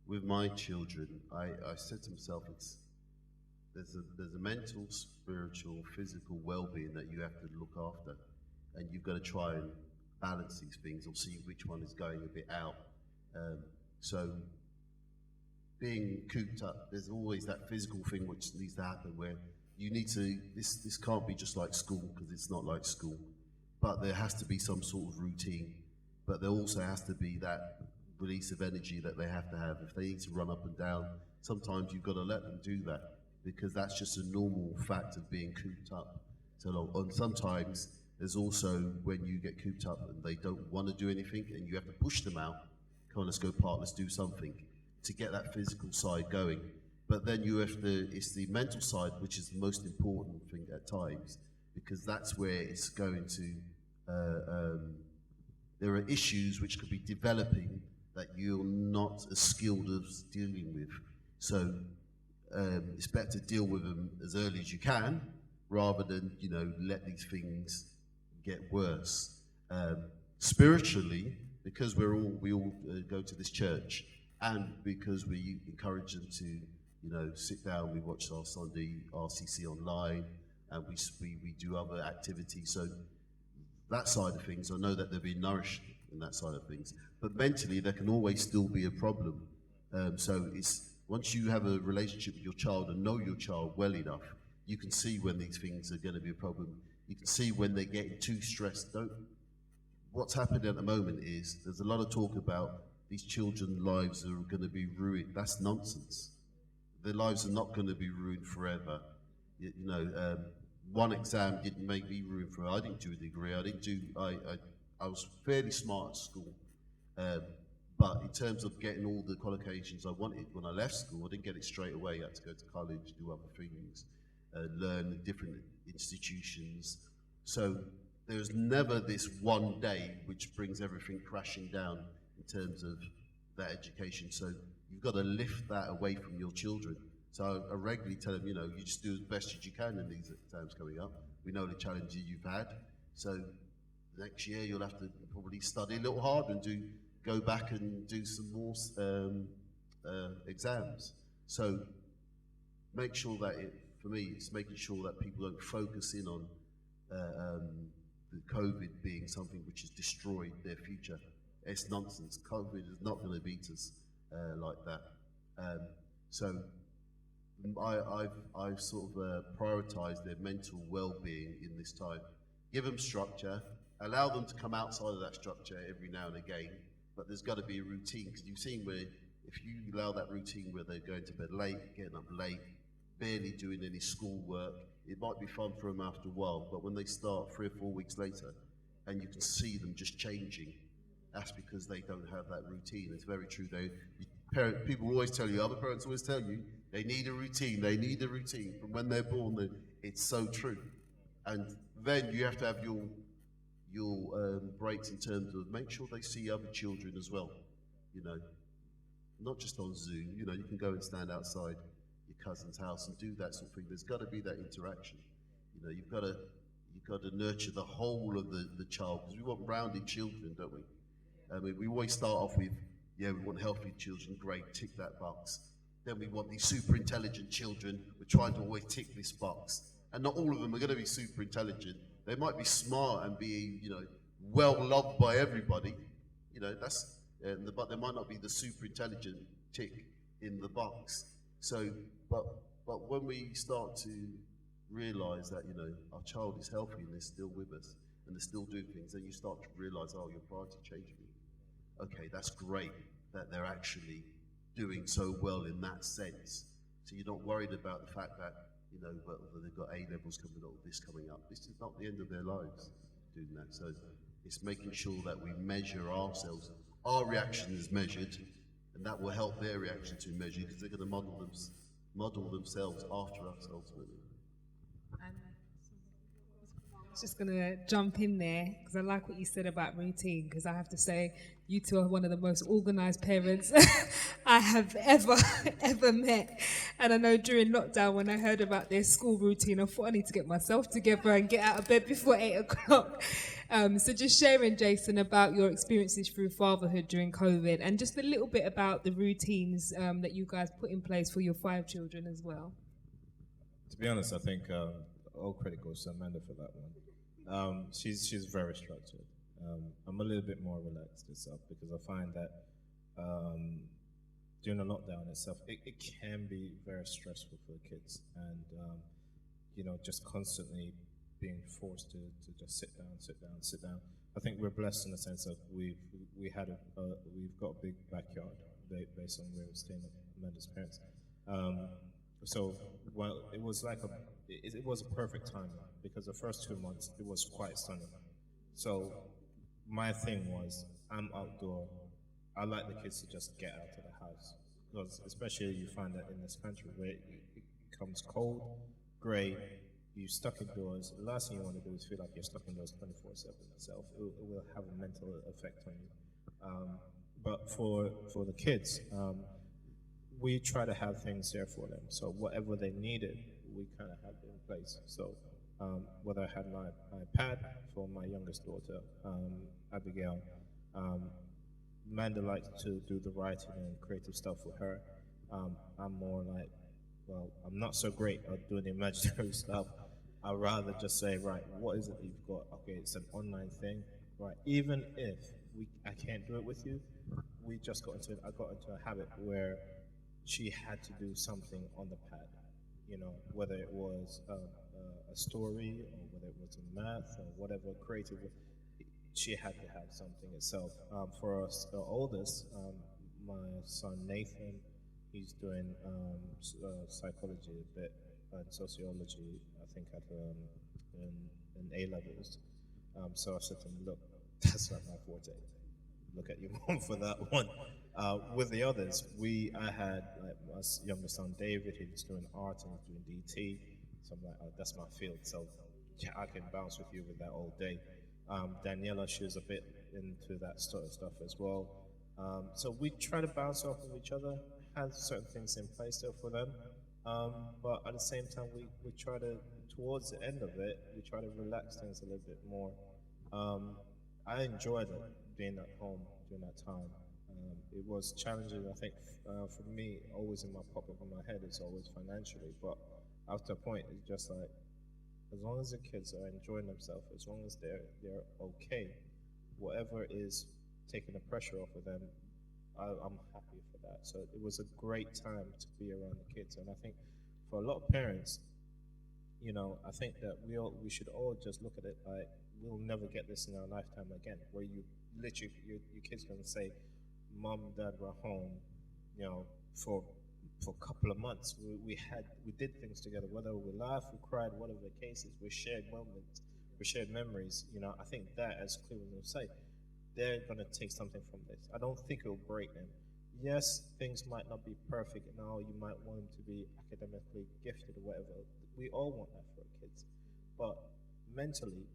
with my children, I said to myself, there's a mental, spiritual, physical well-being that you have to look after, and you've got to try and balance these things or see which one is going a bit out. So being cooped up, there's always that physical thing which needs to happen where you need to, this can't be just like school, because it's not like school, but there has to be some sort of routine, but there also has to be that release of energy that they have to have. If they need to run up and down, sometimes you've got to let them do that, because that's just a normal fact of being cooped up so long. And sometimes there's also when you get cooped up and they don't want to do anything and you have to push them out, come on, let's go park, let's do something, to get that physical side going. But then you have to, it's the mental side which is the most important thing at times, because that's where it's going to. There are issues which could be developing that you're not as skilled as dealing with. So it's better to deal with them as early as you can, rather than let these things get worse. Spiritually, because we all go to this church, and because we encourage them to sit down, we watch our Sunday RCC online, and we do other activities. So that side of things, I know that they're being nourished in that side of things. But mentally, there can always still be a problem. So it's once you have a relationship with your child and know your child well enough, you can see when these things are going to be a problem. You can see when they're getting too stressed. What's happening at the moment is there's a lot of talk about these children's lives are going to be ruined. That's nonsense. Their lives are not going to be ruined forever. One exam didn't make me ruin forever. I didn't do a degree. I was fairly smart at school. But in terms of getting all the qualifications I wanted when I left school, I didn't get it straight away. I had to go to college, do other things, learn at different institutions. So there's never this one day which brings everything crashing down in terms of that education. So you've got to lift that away from your children. So I regularly tell them, you just do as best as you can in these exams coming up. We know the challenges you've had. So next year you'll have to probably study a little harder and go back and do some more exams. So make sure that for me, it's making sure that people don't focus in on the COVID being something which has destroyed their future. It's nonsense. COVID is not going to beat us like that. So I've sort of prioritized their mental well-being in this time. Give them structure, allow them to come outside of that structure every now and again, but there's got to be a routine, because you've seen where if you allow that routine where they're going to bed late, getting up late, barely doing any schoolwork, it might be fun for them after a while, but when they start 3 or 4 weeks later and you can see them just changing, that's because they don't have that routine. It's very true. People always tell you, other parents always tell you, they need a routine, from when they're born. It's so true. And then you have to have your breaks in terms of make sure they see other children as well, not just on Zoom. You can go and stand outside your cousin's house and do that sort of thing. There's got to be that interaction. You've got to nurture the whole of the child, because we want rounded children, don't we? I mean, we always start off with, we want healthy children, great, tick that box. Then we want these super intelligent children. We're trying to always tick this box. And not all of them are going to be super intelligent. They might be smart and be, well loved by everybody. But they might not be the super intelligent tick in the box. So, but when we start to realize that, our child is healthy and they're still with us and they're still doing things, then you start to realize, your priority changing. Okay, that's great that they're actually doing so well in that sense. So you're not worried about the fact that, whether they've got A levels coming up, this coming up. This is not the end of their lives doing that. So it's making sure that we measure ourselves. Our reaction is measured, and that will help their reaction to be measured, because they're going to model themselves after us ultimately. I was just going to jump in there because I like what you said about routine, because I have to say you two are one of the most organised parents I have ever met. And I know during lockdown, when I heard about their school routine, I thought I need to get myself together and get out of bed before 8 o'clock. So just sharing, Jason, about your experiences through fatherhood during COVID, and just a little bit about the routines that you guys put in place for your 5 children as well. To be honest, I think all credit goes to Amanda for that one. She's very structured. I'm a little bit more relaxed itself, because I find that during the lockdown itself, it can be very stressful for the kids, and just constantly being forced to just sit down. I think we're blessed in the sense of we've got a big backyard based on where we're staying at Amanda's parents. So it was it was a perfect time, because the first 2 months it was quite sunny. So my thing was, I'm outdoor. I like the kids to just get out of the house, because especially you find that in this country where it becomes cold, grey, you're stuck indoors. The last thing you want to do is feel like you're stuck indoors 24/7 itself. It will have a mental effect on you. But for the kids, we try to have things there for them. So whatever they needed, we kind of had it in place. So whether I had my iPad for my youngest daughter, Abigail, Amanda likes to do the writing and creative stuff with her. I'm more like, well, I'm not so great at doing the imaginary stuff. I'd rather just say, right, what is it that you've got? Okay, it's an online thing, right? Even if I can't do it with you, I got into a habit where she had to do something on the pad, whether it was a story or whether it was a math or whatever creative. She had to have something itself. For us, the oldest, my son Nathan, he's doing psychology a bit and sociology, I think, in A levels. So I said to him, look, that's not my forte. Look at your mom for that one. With the others, I had like my youngest son David, he was doing art and he's doing DT. So I'm like, oh, that's my field. So yeah, I can bounce with you with that all day. Daniela, she was a bit into that sort of stuff as well. So we try to bounce off of each other, have certain things in place there for them. But at the same time, we try to, towards the end of it, we try to relax things a little bit more. I enjoyed it being at home during that time. It was challenging, I think, for me, always in my pocket of my head is always financially. But after a point, it's just like, as long as the kids are enjoying themselves, as long as they're okay, whatever is taking the pressure off of them, I'm happy for that. So it was a great time to be around the kids, and I think for a lot of parents, I think that we should all just look at it like we'll never get this in our lifetime again, where you literally your kids gonna say, "Mom, Dad were home," for a couple of months. We did things together, whether we laughed, we cried, whatever the case is. We shared moments, we shared memories. I think that, as Cleveland will say, they're gonna take something from this. I don't think it'll break them. Yes, things might not be perfect now. You might want them to be academically gifted or whatever. We all want that for our kids, but mentally,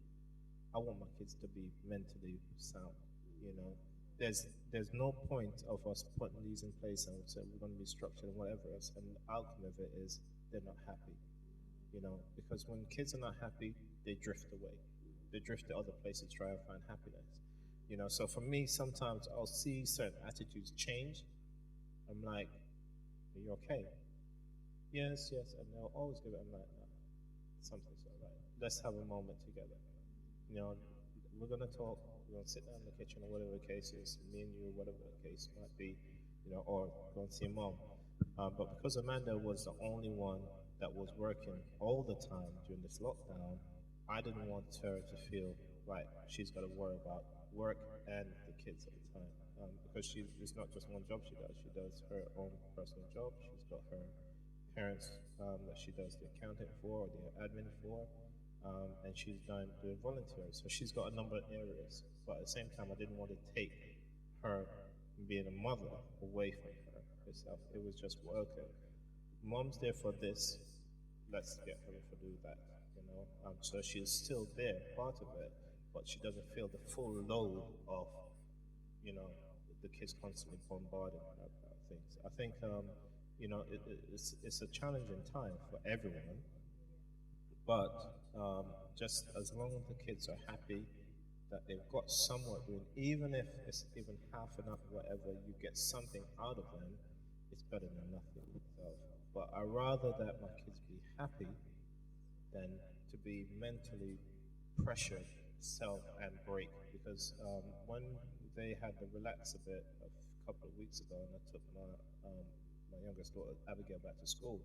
I want my kids to be mentally sound. You know, there's no point of us putting these in place and saying we're going to be structured and whatever else, and the outcome of it is they're not happy. Because when kids are not happy, they drift away. They drift to other places to try and find happiness. So for me, sometimes I'll see certain attitudes change. I'm like, "Are you okay?" Yes, yes, and they'll always give it. I'm like, "No, something's not right. Let's have a moment together. We're gonna talk. We're gonna sit down in the kitchen or whatever the case is, me and you, whatever the case might be, or go and see mom." But because Amanda was the only one that was working all the time during this lockdown, I didn't want her to feel like she's got to worry about work and the kids at the time. Because it's not just one job she does. She does her own personal job. She's got her parents that she does the accounting for or the admin for. And she's doing volunteers. So she's got a number of areas. But at the same time, I didn't want to take her being a mother away from her herself. It was just, well, okay, mom's there for this. Let's get her to do that. So she's still there, part of it, but she doesn't feel the full load of, the kids constantly bombarding her about things. I think, it's a challenging time for everyone, but just as long as the kids are happy that they've got somewhat doing, even if it's even half enough, whatever, you get something out of them, it's better than nothing. So, but I rather that my kids be happy than to be mentally pressured, self, and break. Because when they had to relax a bit a couple of weeks ago, and I took my youngest daughter Abigail back to school,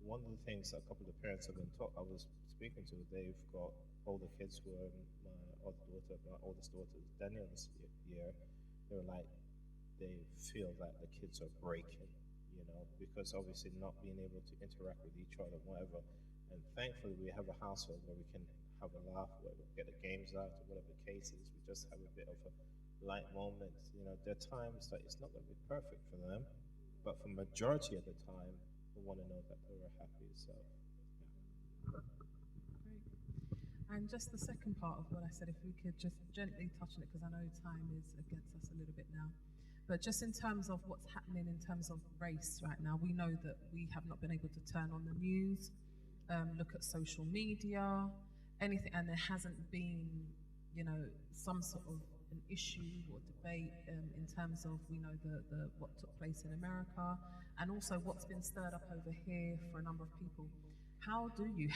one of the things that a couple of the parents have been taught, I was speaking to, they've got older kids who are my oldest daughter, Daniel this year. They were like, they feel that the kids are breaking, because obviously not being able to interact with each other, whatever. And thankfully, we have a household where we can have a laugh, where we get the games out, or whatever the case is. We just have a bit of a light moment. There are times that it's not going to be perfect for them, but for majority of the time, we want to know that they were happy. So, yeah. And just the second part of what I said, if we could just gently touch on it, because I know time is against us a little bit now. But just in terms of what's happening in terms of race right now, we know that we have not been able to turn on the news, look at social media, anything, and there hasn't been, some sort of an issue or debate in terms of, we know the what took place in America, and also what's been stirred up over here for a number of people. Have you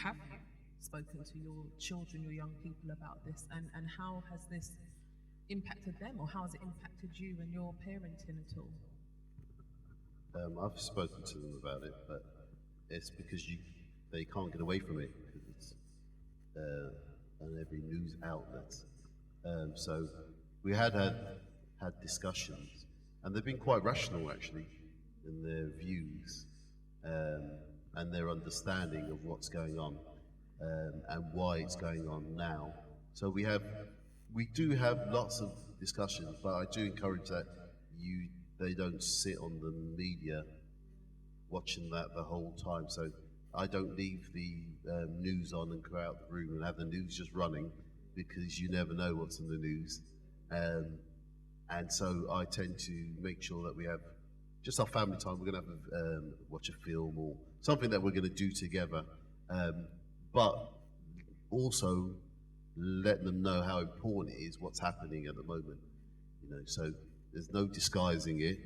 spoken to your children, your young people about this, and how has this impacted them, or how has it impacted you and your parenting at all? I've spoken to them about it, but it's because they can't get away from it because it's on every news outlet. So we had discussions, and they've been quite rational actually in their views and their understanding of what's going on and why it's going on now. So we do have lots of discussions, but I do encourage that they don't sit on the media watching that the whole time. So I don't leave the news on and go out the room and have the news just running, because you never know what's in the news. And so I tend to make sure that we have just our family time. We're going to have watch a film or something that we're going to do together, but also letting them know how important it is what's happening at the moment. So there's no disguising it.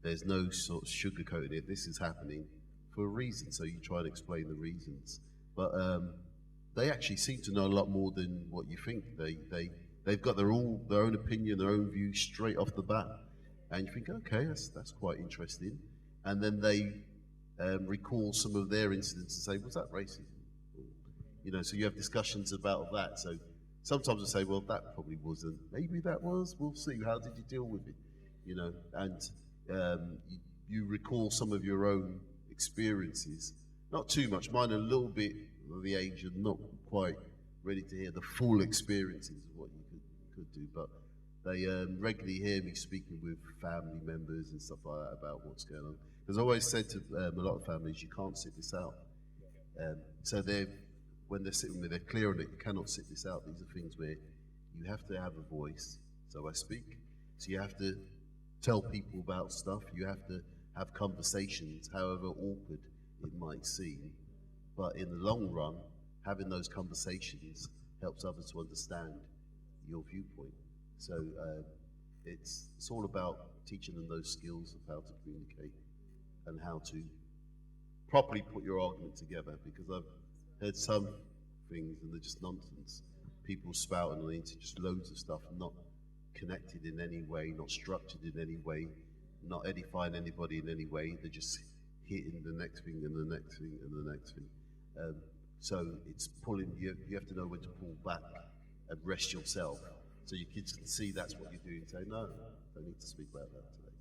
There's no sort of sugarcoating it. This is happening for a reason. So you try to explain the reasons, but they actually seem to know a lot more than what you think. They've got their own opinion, their own view straight off the bat, and you think, okay, that's quite interesting. And then they recall some of their incidents and say, was that racism? So you have discussions about that. So sometimes I say, well, that probably wasn't. Maybe that was. We'll see. How did you deal with it? And you recall some of your own experiences. Not too much. Mine a little bit of the age and not quite ready to hear the full experiences of what you could do. But they regularly hear me speaking with family members and stuff like that about what's going on. Because I always said to a lot of families, you can't sit this out. So when they're sitting with me, they're clear on it. You cannot sit this out. These are things where you have to have a voice. So I speak. So you have to tell people about stuff. You have to have conversations, however awkward it might seem. But in the long run, having those conversations helps others to understand your viewpoint. So it's all about teaching them those skills of how to communicate and how to properly put your argument together, because I've heard some things and they're just nonsense. People spouting on the internet just loads of stuff, not connected in any way, not structured in any way, not edifying anybody in any way. They're just hitting the next thing and the next thing and the next thing. So it's pulling, you have to know when to pull back and rest yourself, so your kids can see that's what you're doing and say, no, don't need to speak about that today.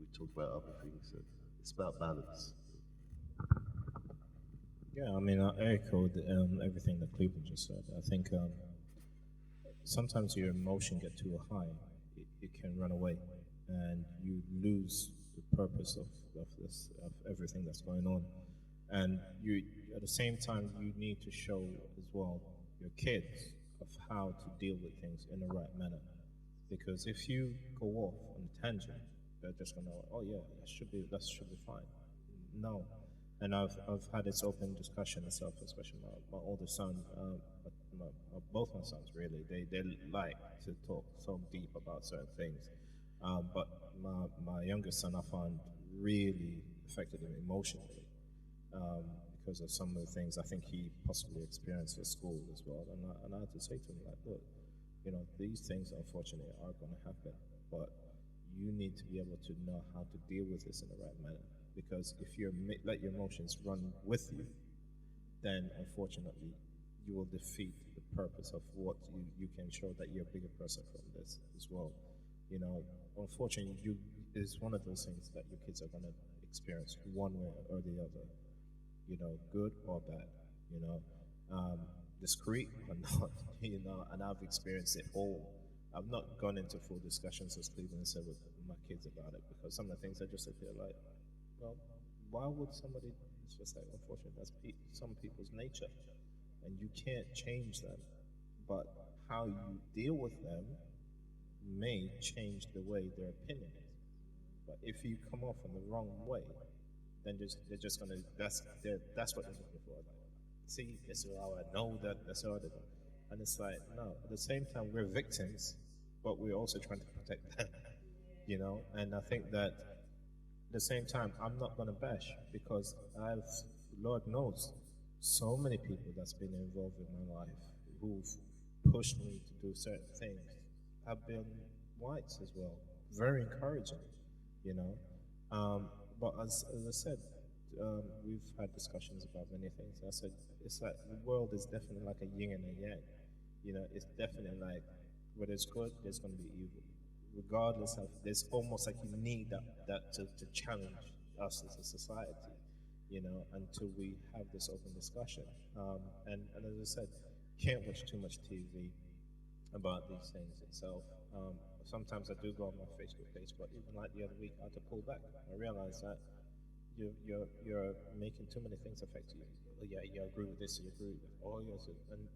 We talk about other things. So it's about balance. Yeah, I mean, I echoed everything that Cleveland just said. I think sometimes your emotion get too high, it can run away, and you lose the purpose of everything that's going on. And you, at the same time, you need to show as well your kids of how to deal with things in the right manner. Because if you go off on a tangent, they're just gonna, oh yeah, that should be fine. No. And I've had this open discussion myself, especially my older son, both my sons really, they like to talk so deep about certain things. But my youngest son, I found really affected him emotionally because of some of the things I think he possibly experienced at school as well. And I had to say to him, like, look, these things unfortunately are going to happen, but you need to be able to know how to deal with this in the right manner. Because if you let your emotions run with you, then unfortunately you will defeat the purpose of what you can show that you're a bigger person from this as well. Unfortunately, it's one of those things that your kids are going to experience one way or the other, good or bad, discreet or not, and I've experienced it all. I've not gone into full discussions, as Cleveland said, with my kids about it, because some of the things I just feel like, well, why would somebody, it's just like, unfortunately, that's some people's nature, and you can't change that. but how you deal with them may change the way their opinion is. But if you come off in the wrong way, then they're just gonna that's what they're looking for. Like, see, this is how I know that that's how they do. And it's like, no, at the same time we're victims, but we're also trying to protect them. And I think that at the same time I'm not gonna bash, because Lord knows, so many people that's been involved in my life who've pushed me to do certain things have been whites as well. Very encouraging, you know. But as I said, we've had discussions about many things. I said it's like the world is definitely like a yin and a yang. It's definitely like where there's good, there's going to be evil. Regardless of, there's almost like you need that to challenge us as a society, until we have this open discussion. And as I said, can't watch too much TV about these things itself. Sometimes I do go on my Facebook page, but even like the other week, I had to pull back. I realized that you're making too many things affect you. Oh, yeah, you agree with this, you agree with, oh yes,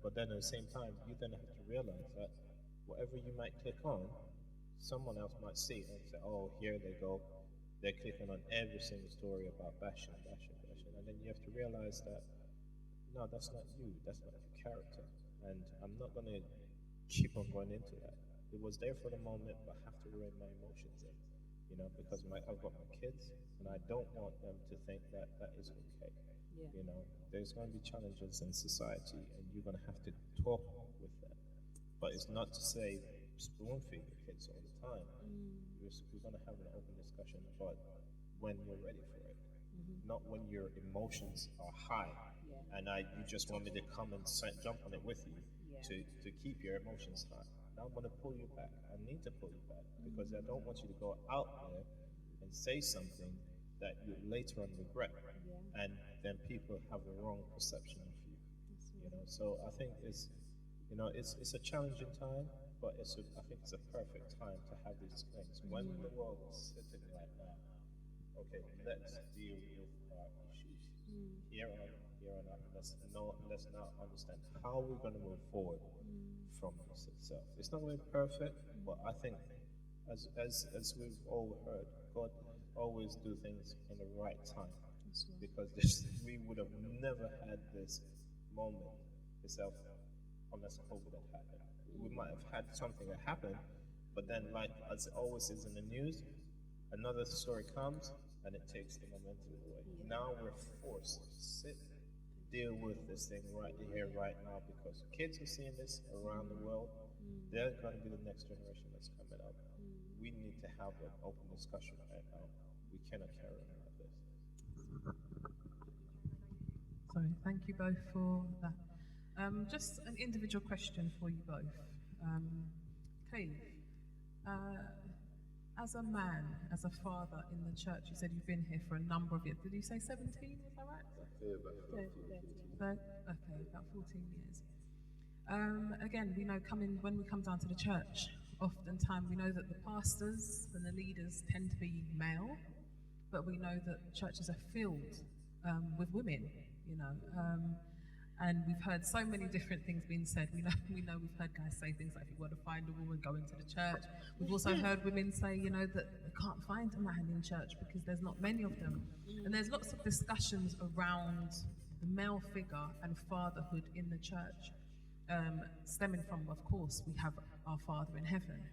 but then at the same time, you then have to realize that whatever you might click on, someone else might see it and say, oh, here they go. They're clicking on every single story about bashing, and then you have to realize that no, that's not you, that's not your character, and I'm not going to keep on going into that. It was there for the moment, but I have to rein my emotions in, because I've got my kids, and I don't want them to think that that is okay. Yeah. There's going to be challenges in society, and you're going to have to talk with them. But it's not to say spoon feed your kids all the time. We're going to have an open discussion, but when you're ready for it, not when your emotions are high, and you just want me to come and jump on it with you to keep your emotions high. Now I'm going to pull you back. I need to pull you back because I don't want you to go out there and say something that you later on regret, and then people have the wrong perception of you. So I think it's a challenging time, but I think it's a perfect time to have these things. When the world is sitting like that, okay, let's deal with our issues here on out. Let's now understand how we're going to move forward from this itself. It's not going to be perfect, but I think as we've all heard, God always do things in the right time, because we would have never had this moment itself unless COVID had happened. We might have had something that happened, but then, like as it always is in the news, another story comes and it takes the momentum away. Now we're forced to sit, deal with this thing right here, right now, because kids are seeing this around the world. They're going to be the next generation that's coming up. We need to have an open discussion right now. We cannot carry on like this. Sorry, thank you both for that. Just an individual question for you both. Cleve, as a man, as a father in the church, you said you've been here for a number of years. Did you say 17? Was that right? Yeah, about 14. Okay, about 14 years. Again, we know when we come down to the church, oftentimes we know that the pastors and the leaders tend to be male, but we know that churches are filled with women, and we've heard so many different things being said. We know we've heard guys say things like, if you want to find a woman, go into the church. We've also heard women say, that they can't find a man in church because there's not many of them. And there's lots of discussions around the male figure and fatherhood in the church, stemming from, of course, we have our Father in heaven.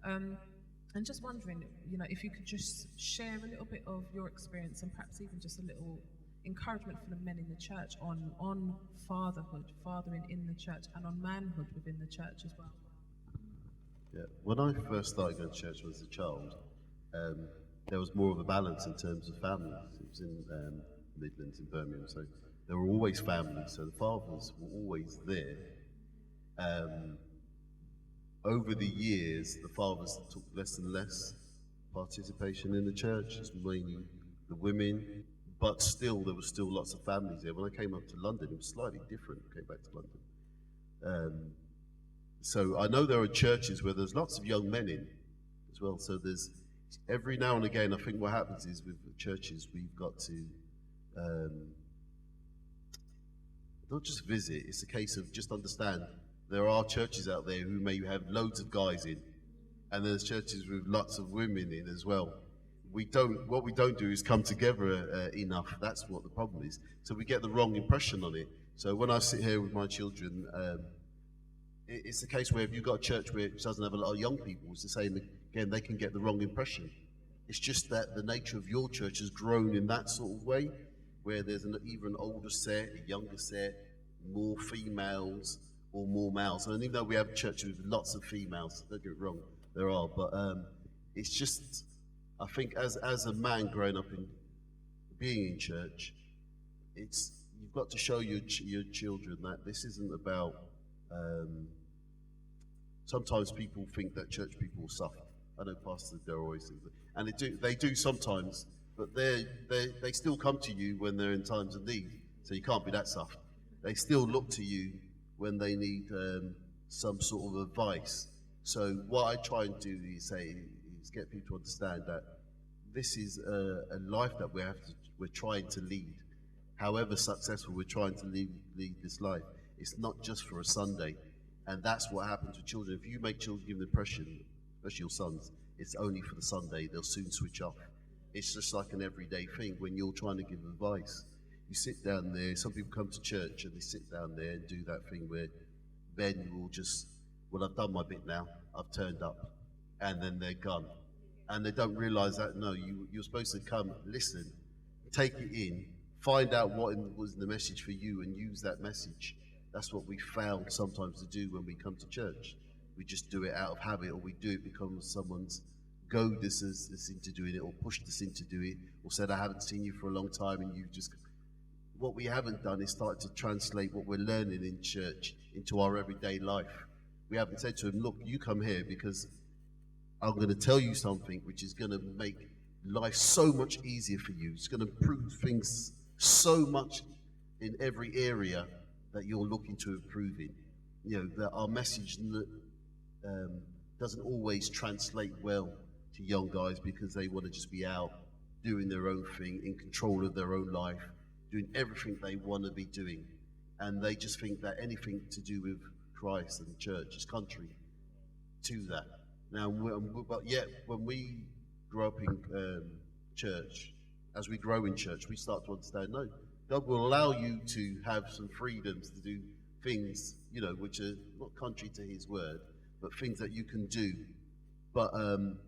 And just wondering, if you could just share a little bit of your experience and perhaps even just a little encouragement for the men in the church on fatherhood, fathering in the church, and on manhood within the church as well. Yeah, when I first started going to church as a child, there was more of a balance in terms of families. It was in Midlands, in Birmingham, so there were always families, so the fathers were always there. Over the years, the fathers took less and less participation in the church. It's mainly the women, but still, there was still lots of families there. When I came up to London, it was slightly different. I came back to London. So I know there are churches where there's lots of young men in as well. So there's every now and again, I think what happens is with the churches, we've got to not just visit. It's a case of just understand there are churches out there who may have loads of guys in, and there's churches with lots of women in as well. What we don't do is come together enough. That's what the problem is. So we get the wrong impression on it. So when I sit here with my children, it's the case where if you've got a church which doesn't have a lot of young people, it's the same again, they can get the wrong impression. It's just that the nature of your church has grown in that sort of way, where there's either an older set, a younger set, more females or more males. And even though we have churches with lots of females, don't get it wrong, there are, but it's just, I think as a man growing up in being in church, you've got to show your children that this isn't about. Sometimes people think that church people suffer. I know pastors do always think that, and they do sometimes, but they still come to you when they're in times of need. So you can't be that soft. They still look to you when they need some sort of advice. So what I try and do is get people to understand that this is a life that we're trying to lead. However successful we're trying to lead this life, it's not just for a Sunday. And that's what happens with children. If you make children give the impression, especially your sons, it's only for the Sunday, they'll soon switch off. It's just like an everyday thing when you're trying to give advice. You sit down there, some people come to church and they sit down there and do that thing where then you will just, well, I've done my bit now, I've turned up, and then they're gone. And they don't realize that, no, you're supposed to come, listen, take it in, find out what was the message for you and use that message. That's what we found sometimes to do when we come to church. We just do it out of habit, or we do it because someone's goaded us into doing it, or pushed us into doing it, or said, I haven't seen you for a long time, and you just... What we haven't done is start to translate what we're learning in church into our everyday life. We haven't said to him, look, you come here because I'm going to tell you something which is going to make life so much easier for you. It's going to improve things so much in every area that you're looking to improve in. You know, that our message doesn't always translate well to young guys because they want to just be out doing their own thing, in control of their own life, doing everything they want to be doing. And they just think that anything to do with Christ and church is contrary to that. Now, but yet, when we grow up in church, as we grow in church, we start to understand, no, God will allow you to have some freedoms to do things, you know, which are not contrary to his word, but things that you can do. But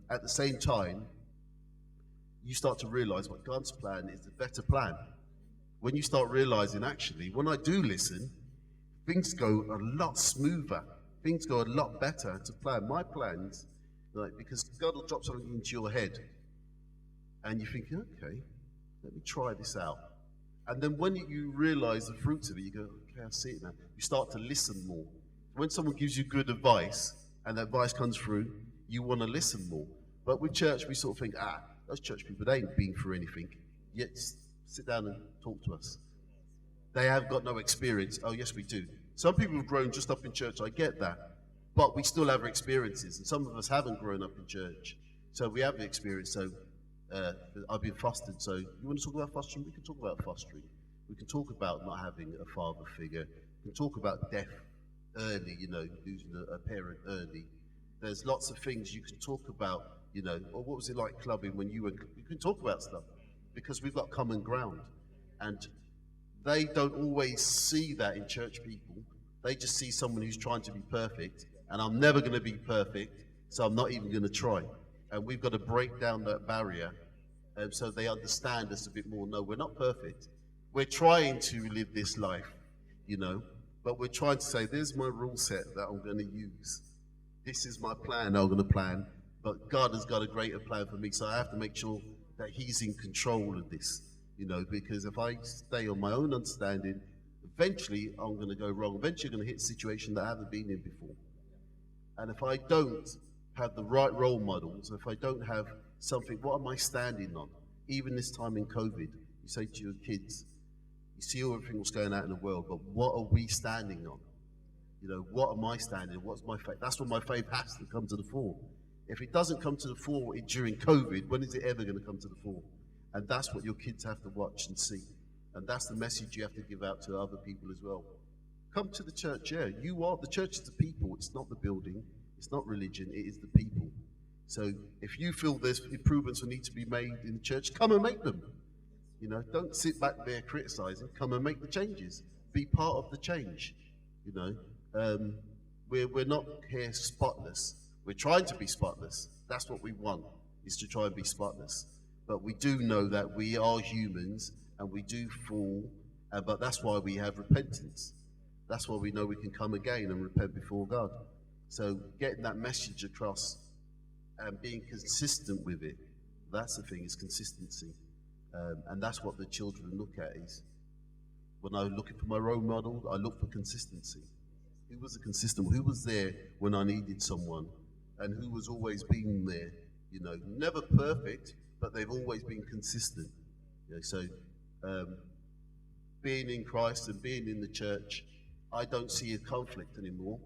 at the same time, you start to realize what God's plan is the better plan. When you start realizing, actually, when I do listen, things go a lot smoother. Things go a lot better to plan. My plans, like, because God will drop something into your head, and you think, okay, let me try this out. And then when you realize the fruits of it, you go, okay, I see it now. You start to listen more. When someone gives you good advice, and that advice comes through, you want to listen more. But with church, we sort of think, those church people, they ain't been through anything. Yet sit down and talk to us. They have got no experience. Oh, yes, we do. Some people have grown just up in church, I get that. But we still have experiences, and some of us haven't grown up in church. So we have the experience. So I've been fostered. So you want to talk about fostering? We can talk about fostering. We can talk about not having a father figure. We can talk about death early, you know, losing a parent early. There's lots of things you can talk about, you know, or what was it like clubbing when you can talk about stuff because we've got common ground. And they don't always see that in church people. They just see someone who's trying to be perfect, and I'm never going to be perfect, so I'm not even going to try. And we've got to break down that barrier so they understand us a bit more. No, we're not perfect. We're trying to live this life, you know, but we're trying to say, there's my rule set that I'm going to use. This is my plan I'm going to plan, but God has got a greater plan for me, so I have to make sure that he's in control of this, you know, because if I stay on my own understanding, eventually I'm going to go wrong. Eventually I'm going to hit a situation that I haven't been in before. And if I don't have the right role models, if I don't have something, what am I standing on? Even this time in COVID, you say to your kids, you see everything that's going out in the world, but what are we standing on? You know, what am I standing on? What's my faith? That's when my faith has to come to the fore. If it doesn't come to the fore during COVID, when is it ever going to come to the fore? And that's what your kids have to watch and see. And that's the message you have to give out to other people as well. Come to the church, yeah. The church is the people, it's not the building, it's not religion, it is the people. So if you feel there's improvements that need to be made in the church, come and make them. Don't sit back there criticizing, come and make the changes. Be part of the change, you know. We're not here spotless. We're trying to be spotless. That's what we want, is to try and be spotless. But we do know that we are humans and we do fall, but that's why we have repentance. That's why we know we can come again and repent before God. So getting that message across and being consistent with it, that's the thing, is consistency. And that's what the children look at is, when I'm looking for my role model, I look for consistency. Who was consistent? Who was there when I needed someone? And who was always being there? Never perfect, but they've always been consistent. So being in Christ and being in the church, I don't see a conflict anymore.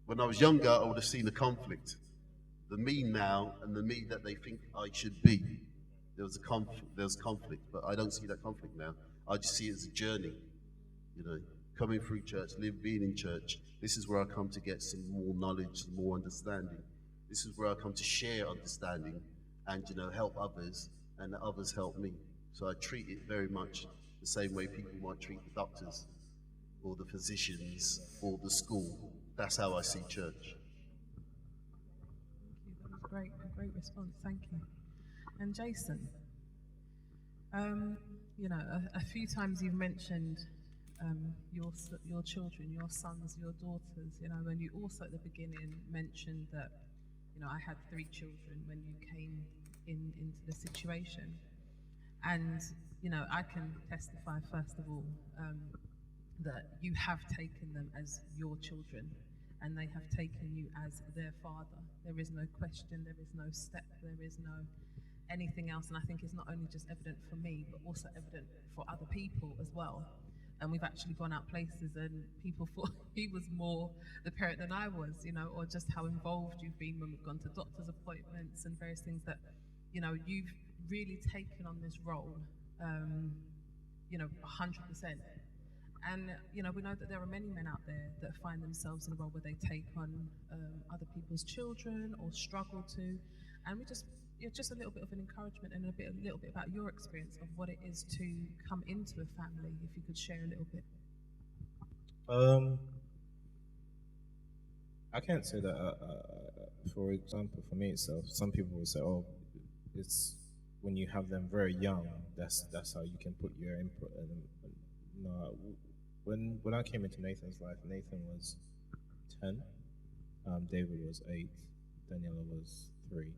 When I was younger, I would have seen a conflict. The me now and the me that they think I should be. There's conflict, but I don't see that conflict now. I just see it as a journey. Coming through church, being in church. This is where I come to get some more knowledge, some more understanding. This is where I come to share understanding and help others, and others help me. So I treat it very much the same way people might treat the doctors or the physicians or the school. That's how I see church. That was great, a great response. Thank you. And Jason, a few times you've mentioned your children, your sons, your daughters, and you also at the beginning mentioned that, I had 3 children when you came into the situation. And, I can testify, first of all, that you have taken them as your children, and they have taken you as their father. There is no question, there is no step, there is no anything else. And I think it's not only just evident for me, but also evident for other people as well. And we've actually gone out places and people thought he was more the parent than I was, or just how involved you've been when we've gone to doctor's appointments and various things that, you've really taken on this role, 100%. And, we know that there are many men out there that find themselves in a role where they take on other people's children or struggle to. And we just a little bit of an encouragement and a little bit about your experience of what it is to come into a family, if you could share a little bit. I can't say that, for example, for me itself, some people will say, oh, it's when you have them very young, that's how you can put your input. No, when I came into Nathan's life, Nathan was 10, David was 8, Daniela was 3.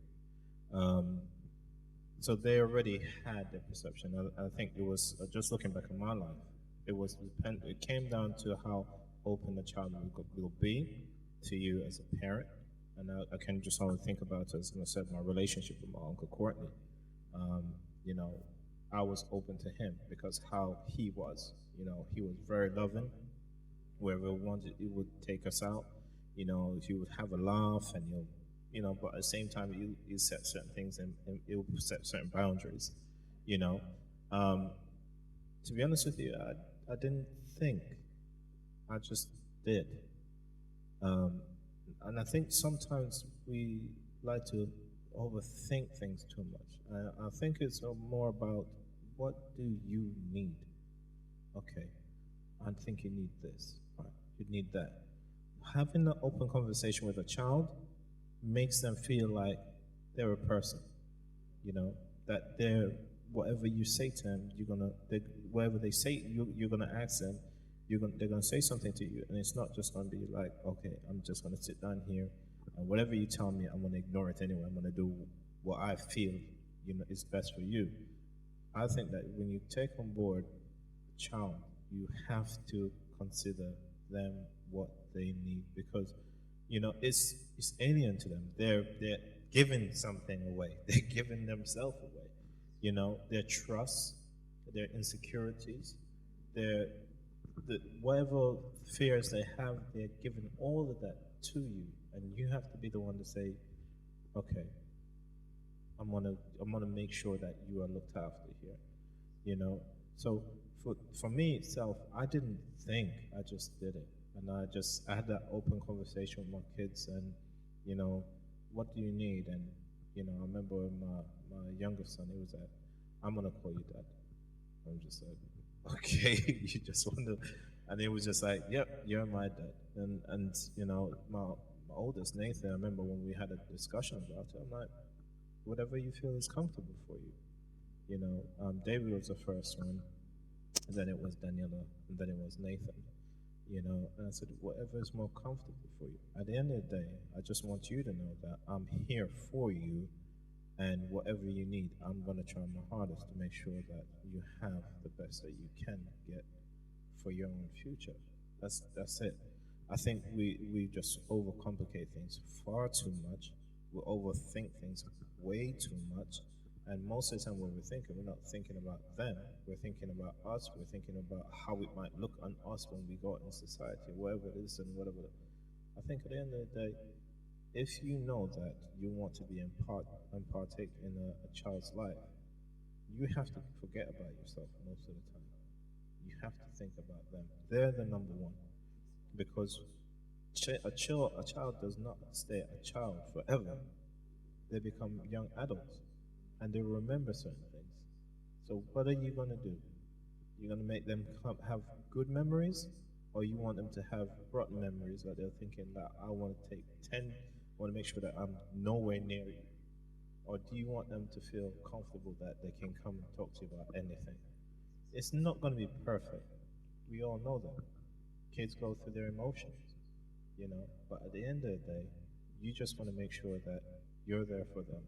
So they already had their perception. I think it was, just looking back at my life, it came down to how open the child will be to you as a parent. And I can just only think about, as I said, my relationship with my Uncle Courtney. I was open to him because how he was. He was very loving. Wherever he wanted, he would take us out. He would have a laugh, and but at the same time, you set certain things and you set certain boundaries. To be honest with you, I didn't think. I just did. And I think sometimes we like to overthink things too much. I think it's more about, what do you need? Okay, I think you need this. Right, you need that. Having an open conversation with a child makes them feel like they're a person. That they're, whatever you say to them, whatever they say, you're gonna ask them. They're gonna say something to you, and it's not just gonna be like, okay, I'm just gonna sit down here, and whatever you tell me, I'm gonna ignore it anyway. I'm gonna do what I feel, is best for you. I think that when you take on board a child, you have to consider them, what they need, because it's alien to them. They're giving something away. They're giving themselves away. Their trust, their insecurities, whatever fears they have, they're giving all of that to you, and you have to be the one to say, okay, I'm gonna make sure that you are looked after here. So for me itself, I didn't think, I just did it. And I had that open conversation with my kids and, you know, what do you need? And, you know, I remember when my youngest son, he was like, I'm going to call you dad. I'm just like, okay, you just want to, and he was just like, yep, you're my dad. And you know, my oldest, Nathan, I remember when we had a discussion about it, I'm like, whatever you feel is comfortable for you. You know, David was the first one, and then it was Daniela, and then it was Nathan. You know, and I said, whatever is more comfortable for you. At the end of the day, I just want you to know that I'm here for you, and whatever you need, I'm going to try my hardest to make sure that you have the best that you can get for your own future. That's it. I think we just overcomplicate things far too much. We overthink things way too much. And most of the time when we're thinking, we're not thinking about them. We're thinking about us. We're thinking about how it might look on us when we go out in society, whatever it is and whatever. I think at the end of the day, if you know that you want to be and partake in a child's life, you have to forget about yourself most of the time. You have to think about them. They're the number one. Because a child does not stay a child forever. They become young adults. And they remember certain things. So what are you going to do? You're going to make them have good memories, or you want them to have rotten memories that they're thinking that I want to take 10, I want to make sure that I'm nowhere near you? Or do you want them to feel comfortable that they can come and talk to you about anything? It's not going to be perfect. We all know that. Kids go through their emotions, you know, but at the end of the day, you just want to make sure that you're there for them.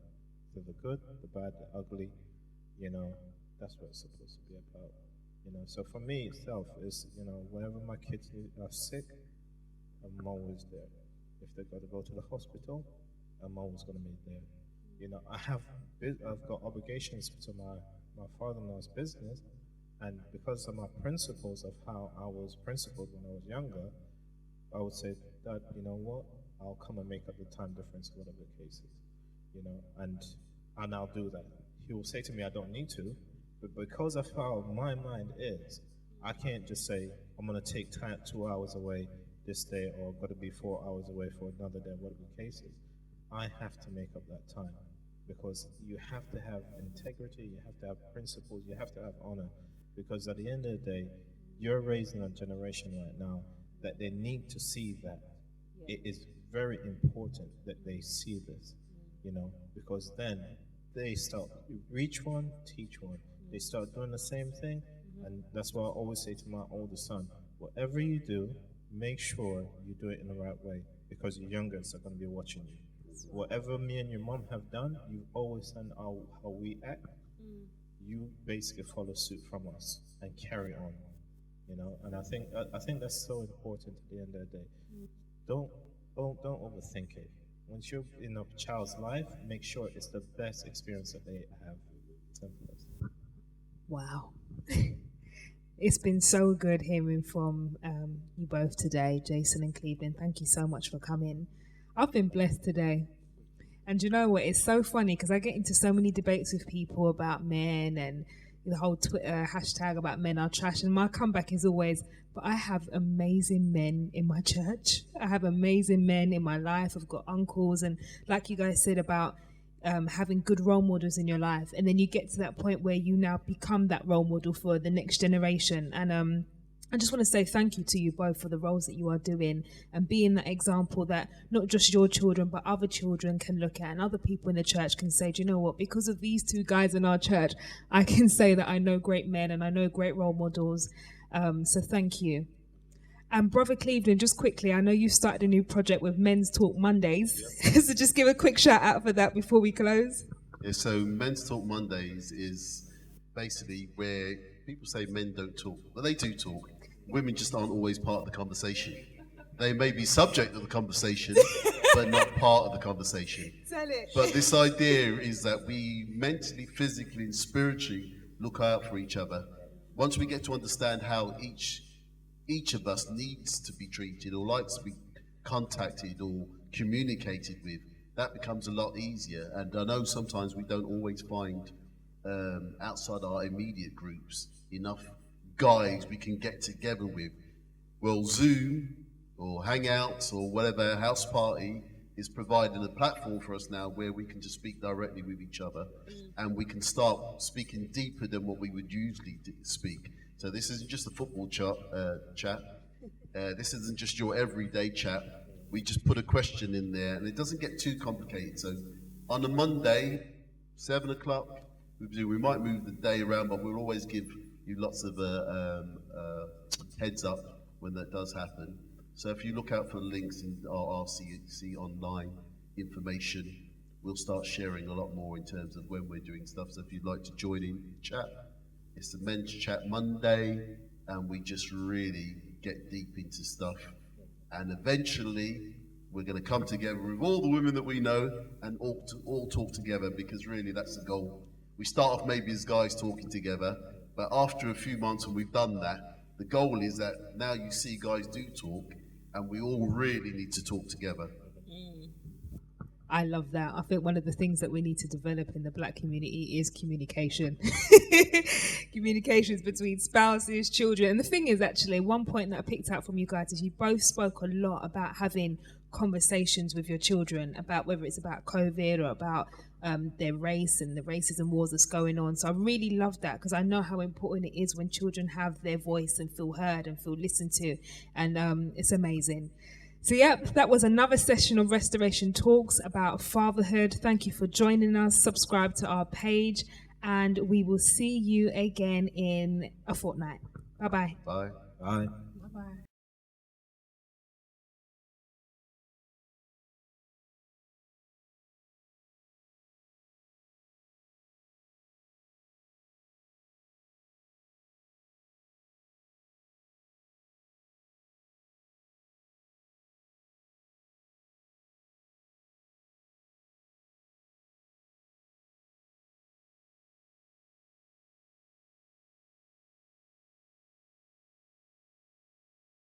For the good, the bad, the ugly, you know, that's what it's supposed to be about. You know, so for me itself is, you know, whenever my kids are sick, I'm always there. If they've got to go to the hospital, I'm always going to be there. You know, I've got obligations to my father-in-law's business, and because of my principles of how I was principled when I was younger, I would say, Dad, you know what? I'll come and make up the time difference, whatever the case is. You know, and I'll do that. He will say to me, I don't need to, but because of how my mind is, I can't just say, I'm going to take 2 hours away this day, or I've got to be 4 hours away for another day, whatever the case is. I have to make up that time, because you have to have integrity, you have to have principles, you have to have honor, because at the end of the day, you're raising a generation right now that they need to see that. It is very important that they see this. You know, because then they start, reach one, teach one. They start doing the same thing, and that's why I always say to my oldest son, whatever you do, make sure you do it in the right way, because your youngest are going to be watching you. Whatever me and your mom have done, you've always done how we act. You basically follow suit from us and carry on. You know, and I think that's so important at the end of the day. Don't overthink it. Once you're in a child's life, make sure it's the best experience that they have. Simple as. Wow. It's been so good hearing from you both today, Jason and Cleveland. Thank you so much for coming. I've been blessed today. And you know what? It's so funny because I get into so many debates with people about men and the whole Twitter hashtag about men are trash. And my comeback is always, but I have amazing men in my church. I have amazing men in my life. I've got uncles. And like you guys said about having good role models in your life. And then you get to that point where you now become that role model for the next generation. And I just want to say thank you to you both for the roles that you are doing and being that example that not just your children, but other children can look at, and other people in the church can say, do you know what, because of these two guys in our church, I can say that I know great men and I know great role models. So thank you. And Brother Cleveland, just quickly, I know you started a new project with Men's Talk Mondays. Yep. So just give a quick shout out for that before we close. Yeah, so Men's Talk Mondays is basically where people say men don't talk. Well, they do talk. Women just aren't always part of the conversation. They may be subject of the conversation, but not part of the conversation. Tell it. But this idea is that we mentally, physically, and spiritually look out for each other. Once we get to understand how each of us needs to be treated or likes to be contacted or communicated with, that becomes a lot easier. And I know sometimes we don't always find outside our immediate groups enough guys we can get together with. Well, Zoom or Hangouts or whatever house party is providing a platform for us now where we can just speak directly with each other, and we can start speaking deeper than what we would usually speak. So this isn't just a football chat. This isn't just your everyday chat. We just put a question in there, and it doesn't get too complicated. So on a Monday, 7 o'clock, we might move the day around, but we'll always give you lots of heads up when that does happen. So if you look out for links in our RCC online information, we'll start sharing a lot more in terms of when we're doing stuff. So if you'd like to join in chat, it's the Men's Chat Monday, and we just really get deep into stuff. And eventually, we're going to come together with all the women that we know and all talk together, because really that's the goal. We start off maybe as guys talking together, but after a few months when we've done that, the goal is that now you see guys do talk, and we all really need to talk together. I love that. I think one of the things that we need to develop in the Black community is communication. Communications between spouses, children. And the thing is, actually, one point that I picked out from you guys is you both spoke a lot about having conversations with your children about whether it's about COVID or about their race and the racism wars that's going on. So I really love that, because I know how important it is when children have their voice and feel heard and feel listened to. And it's amazing. So yep, that was another session of Restoration Talks about fatherhood. Thank you for joining us. Subscribe to our page, and we will see you again in a fortnight. Bye-bye. Bye. Bye. Bye-bye.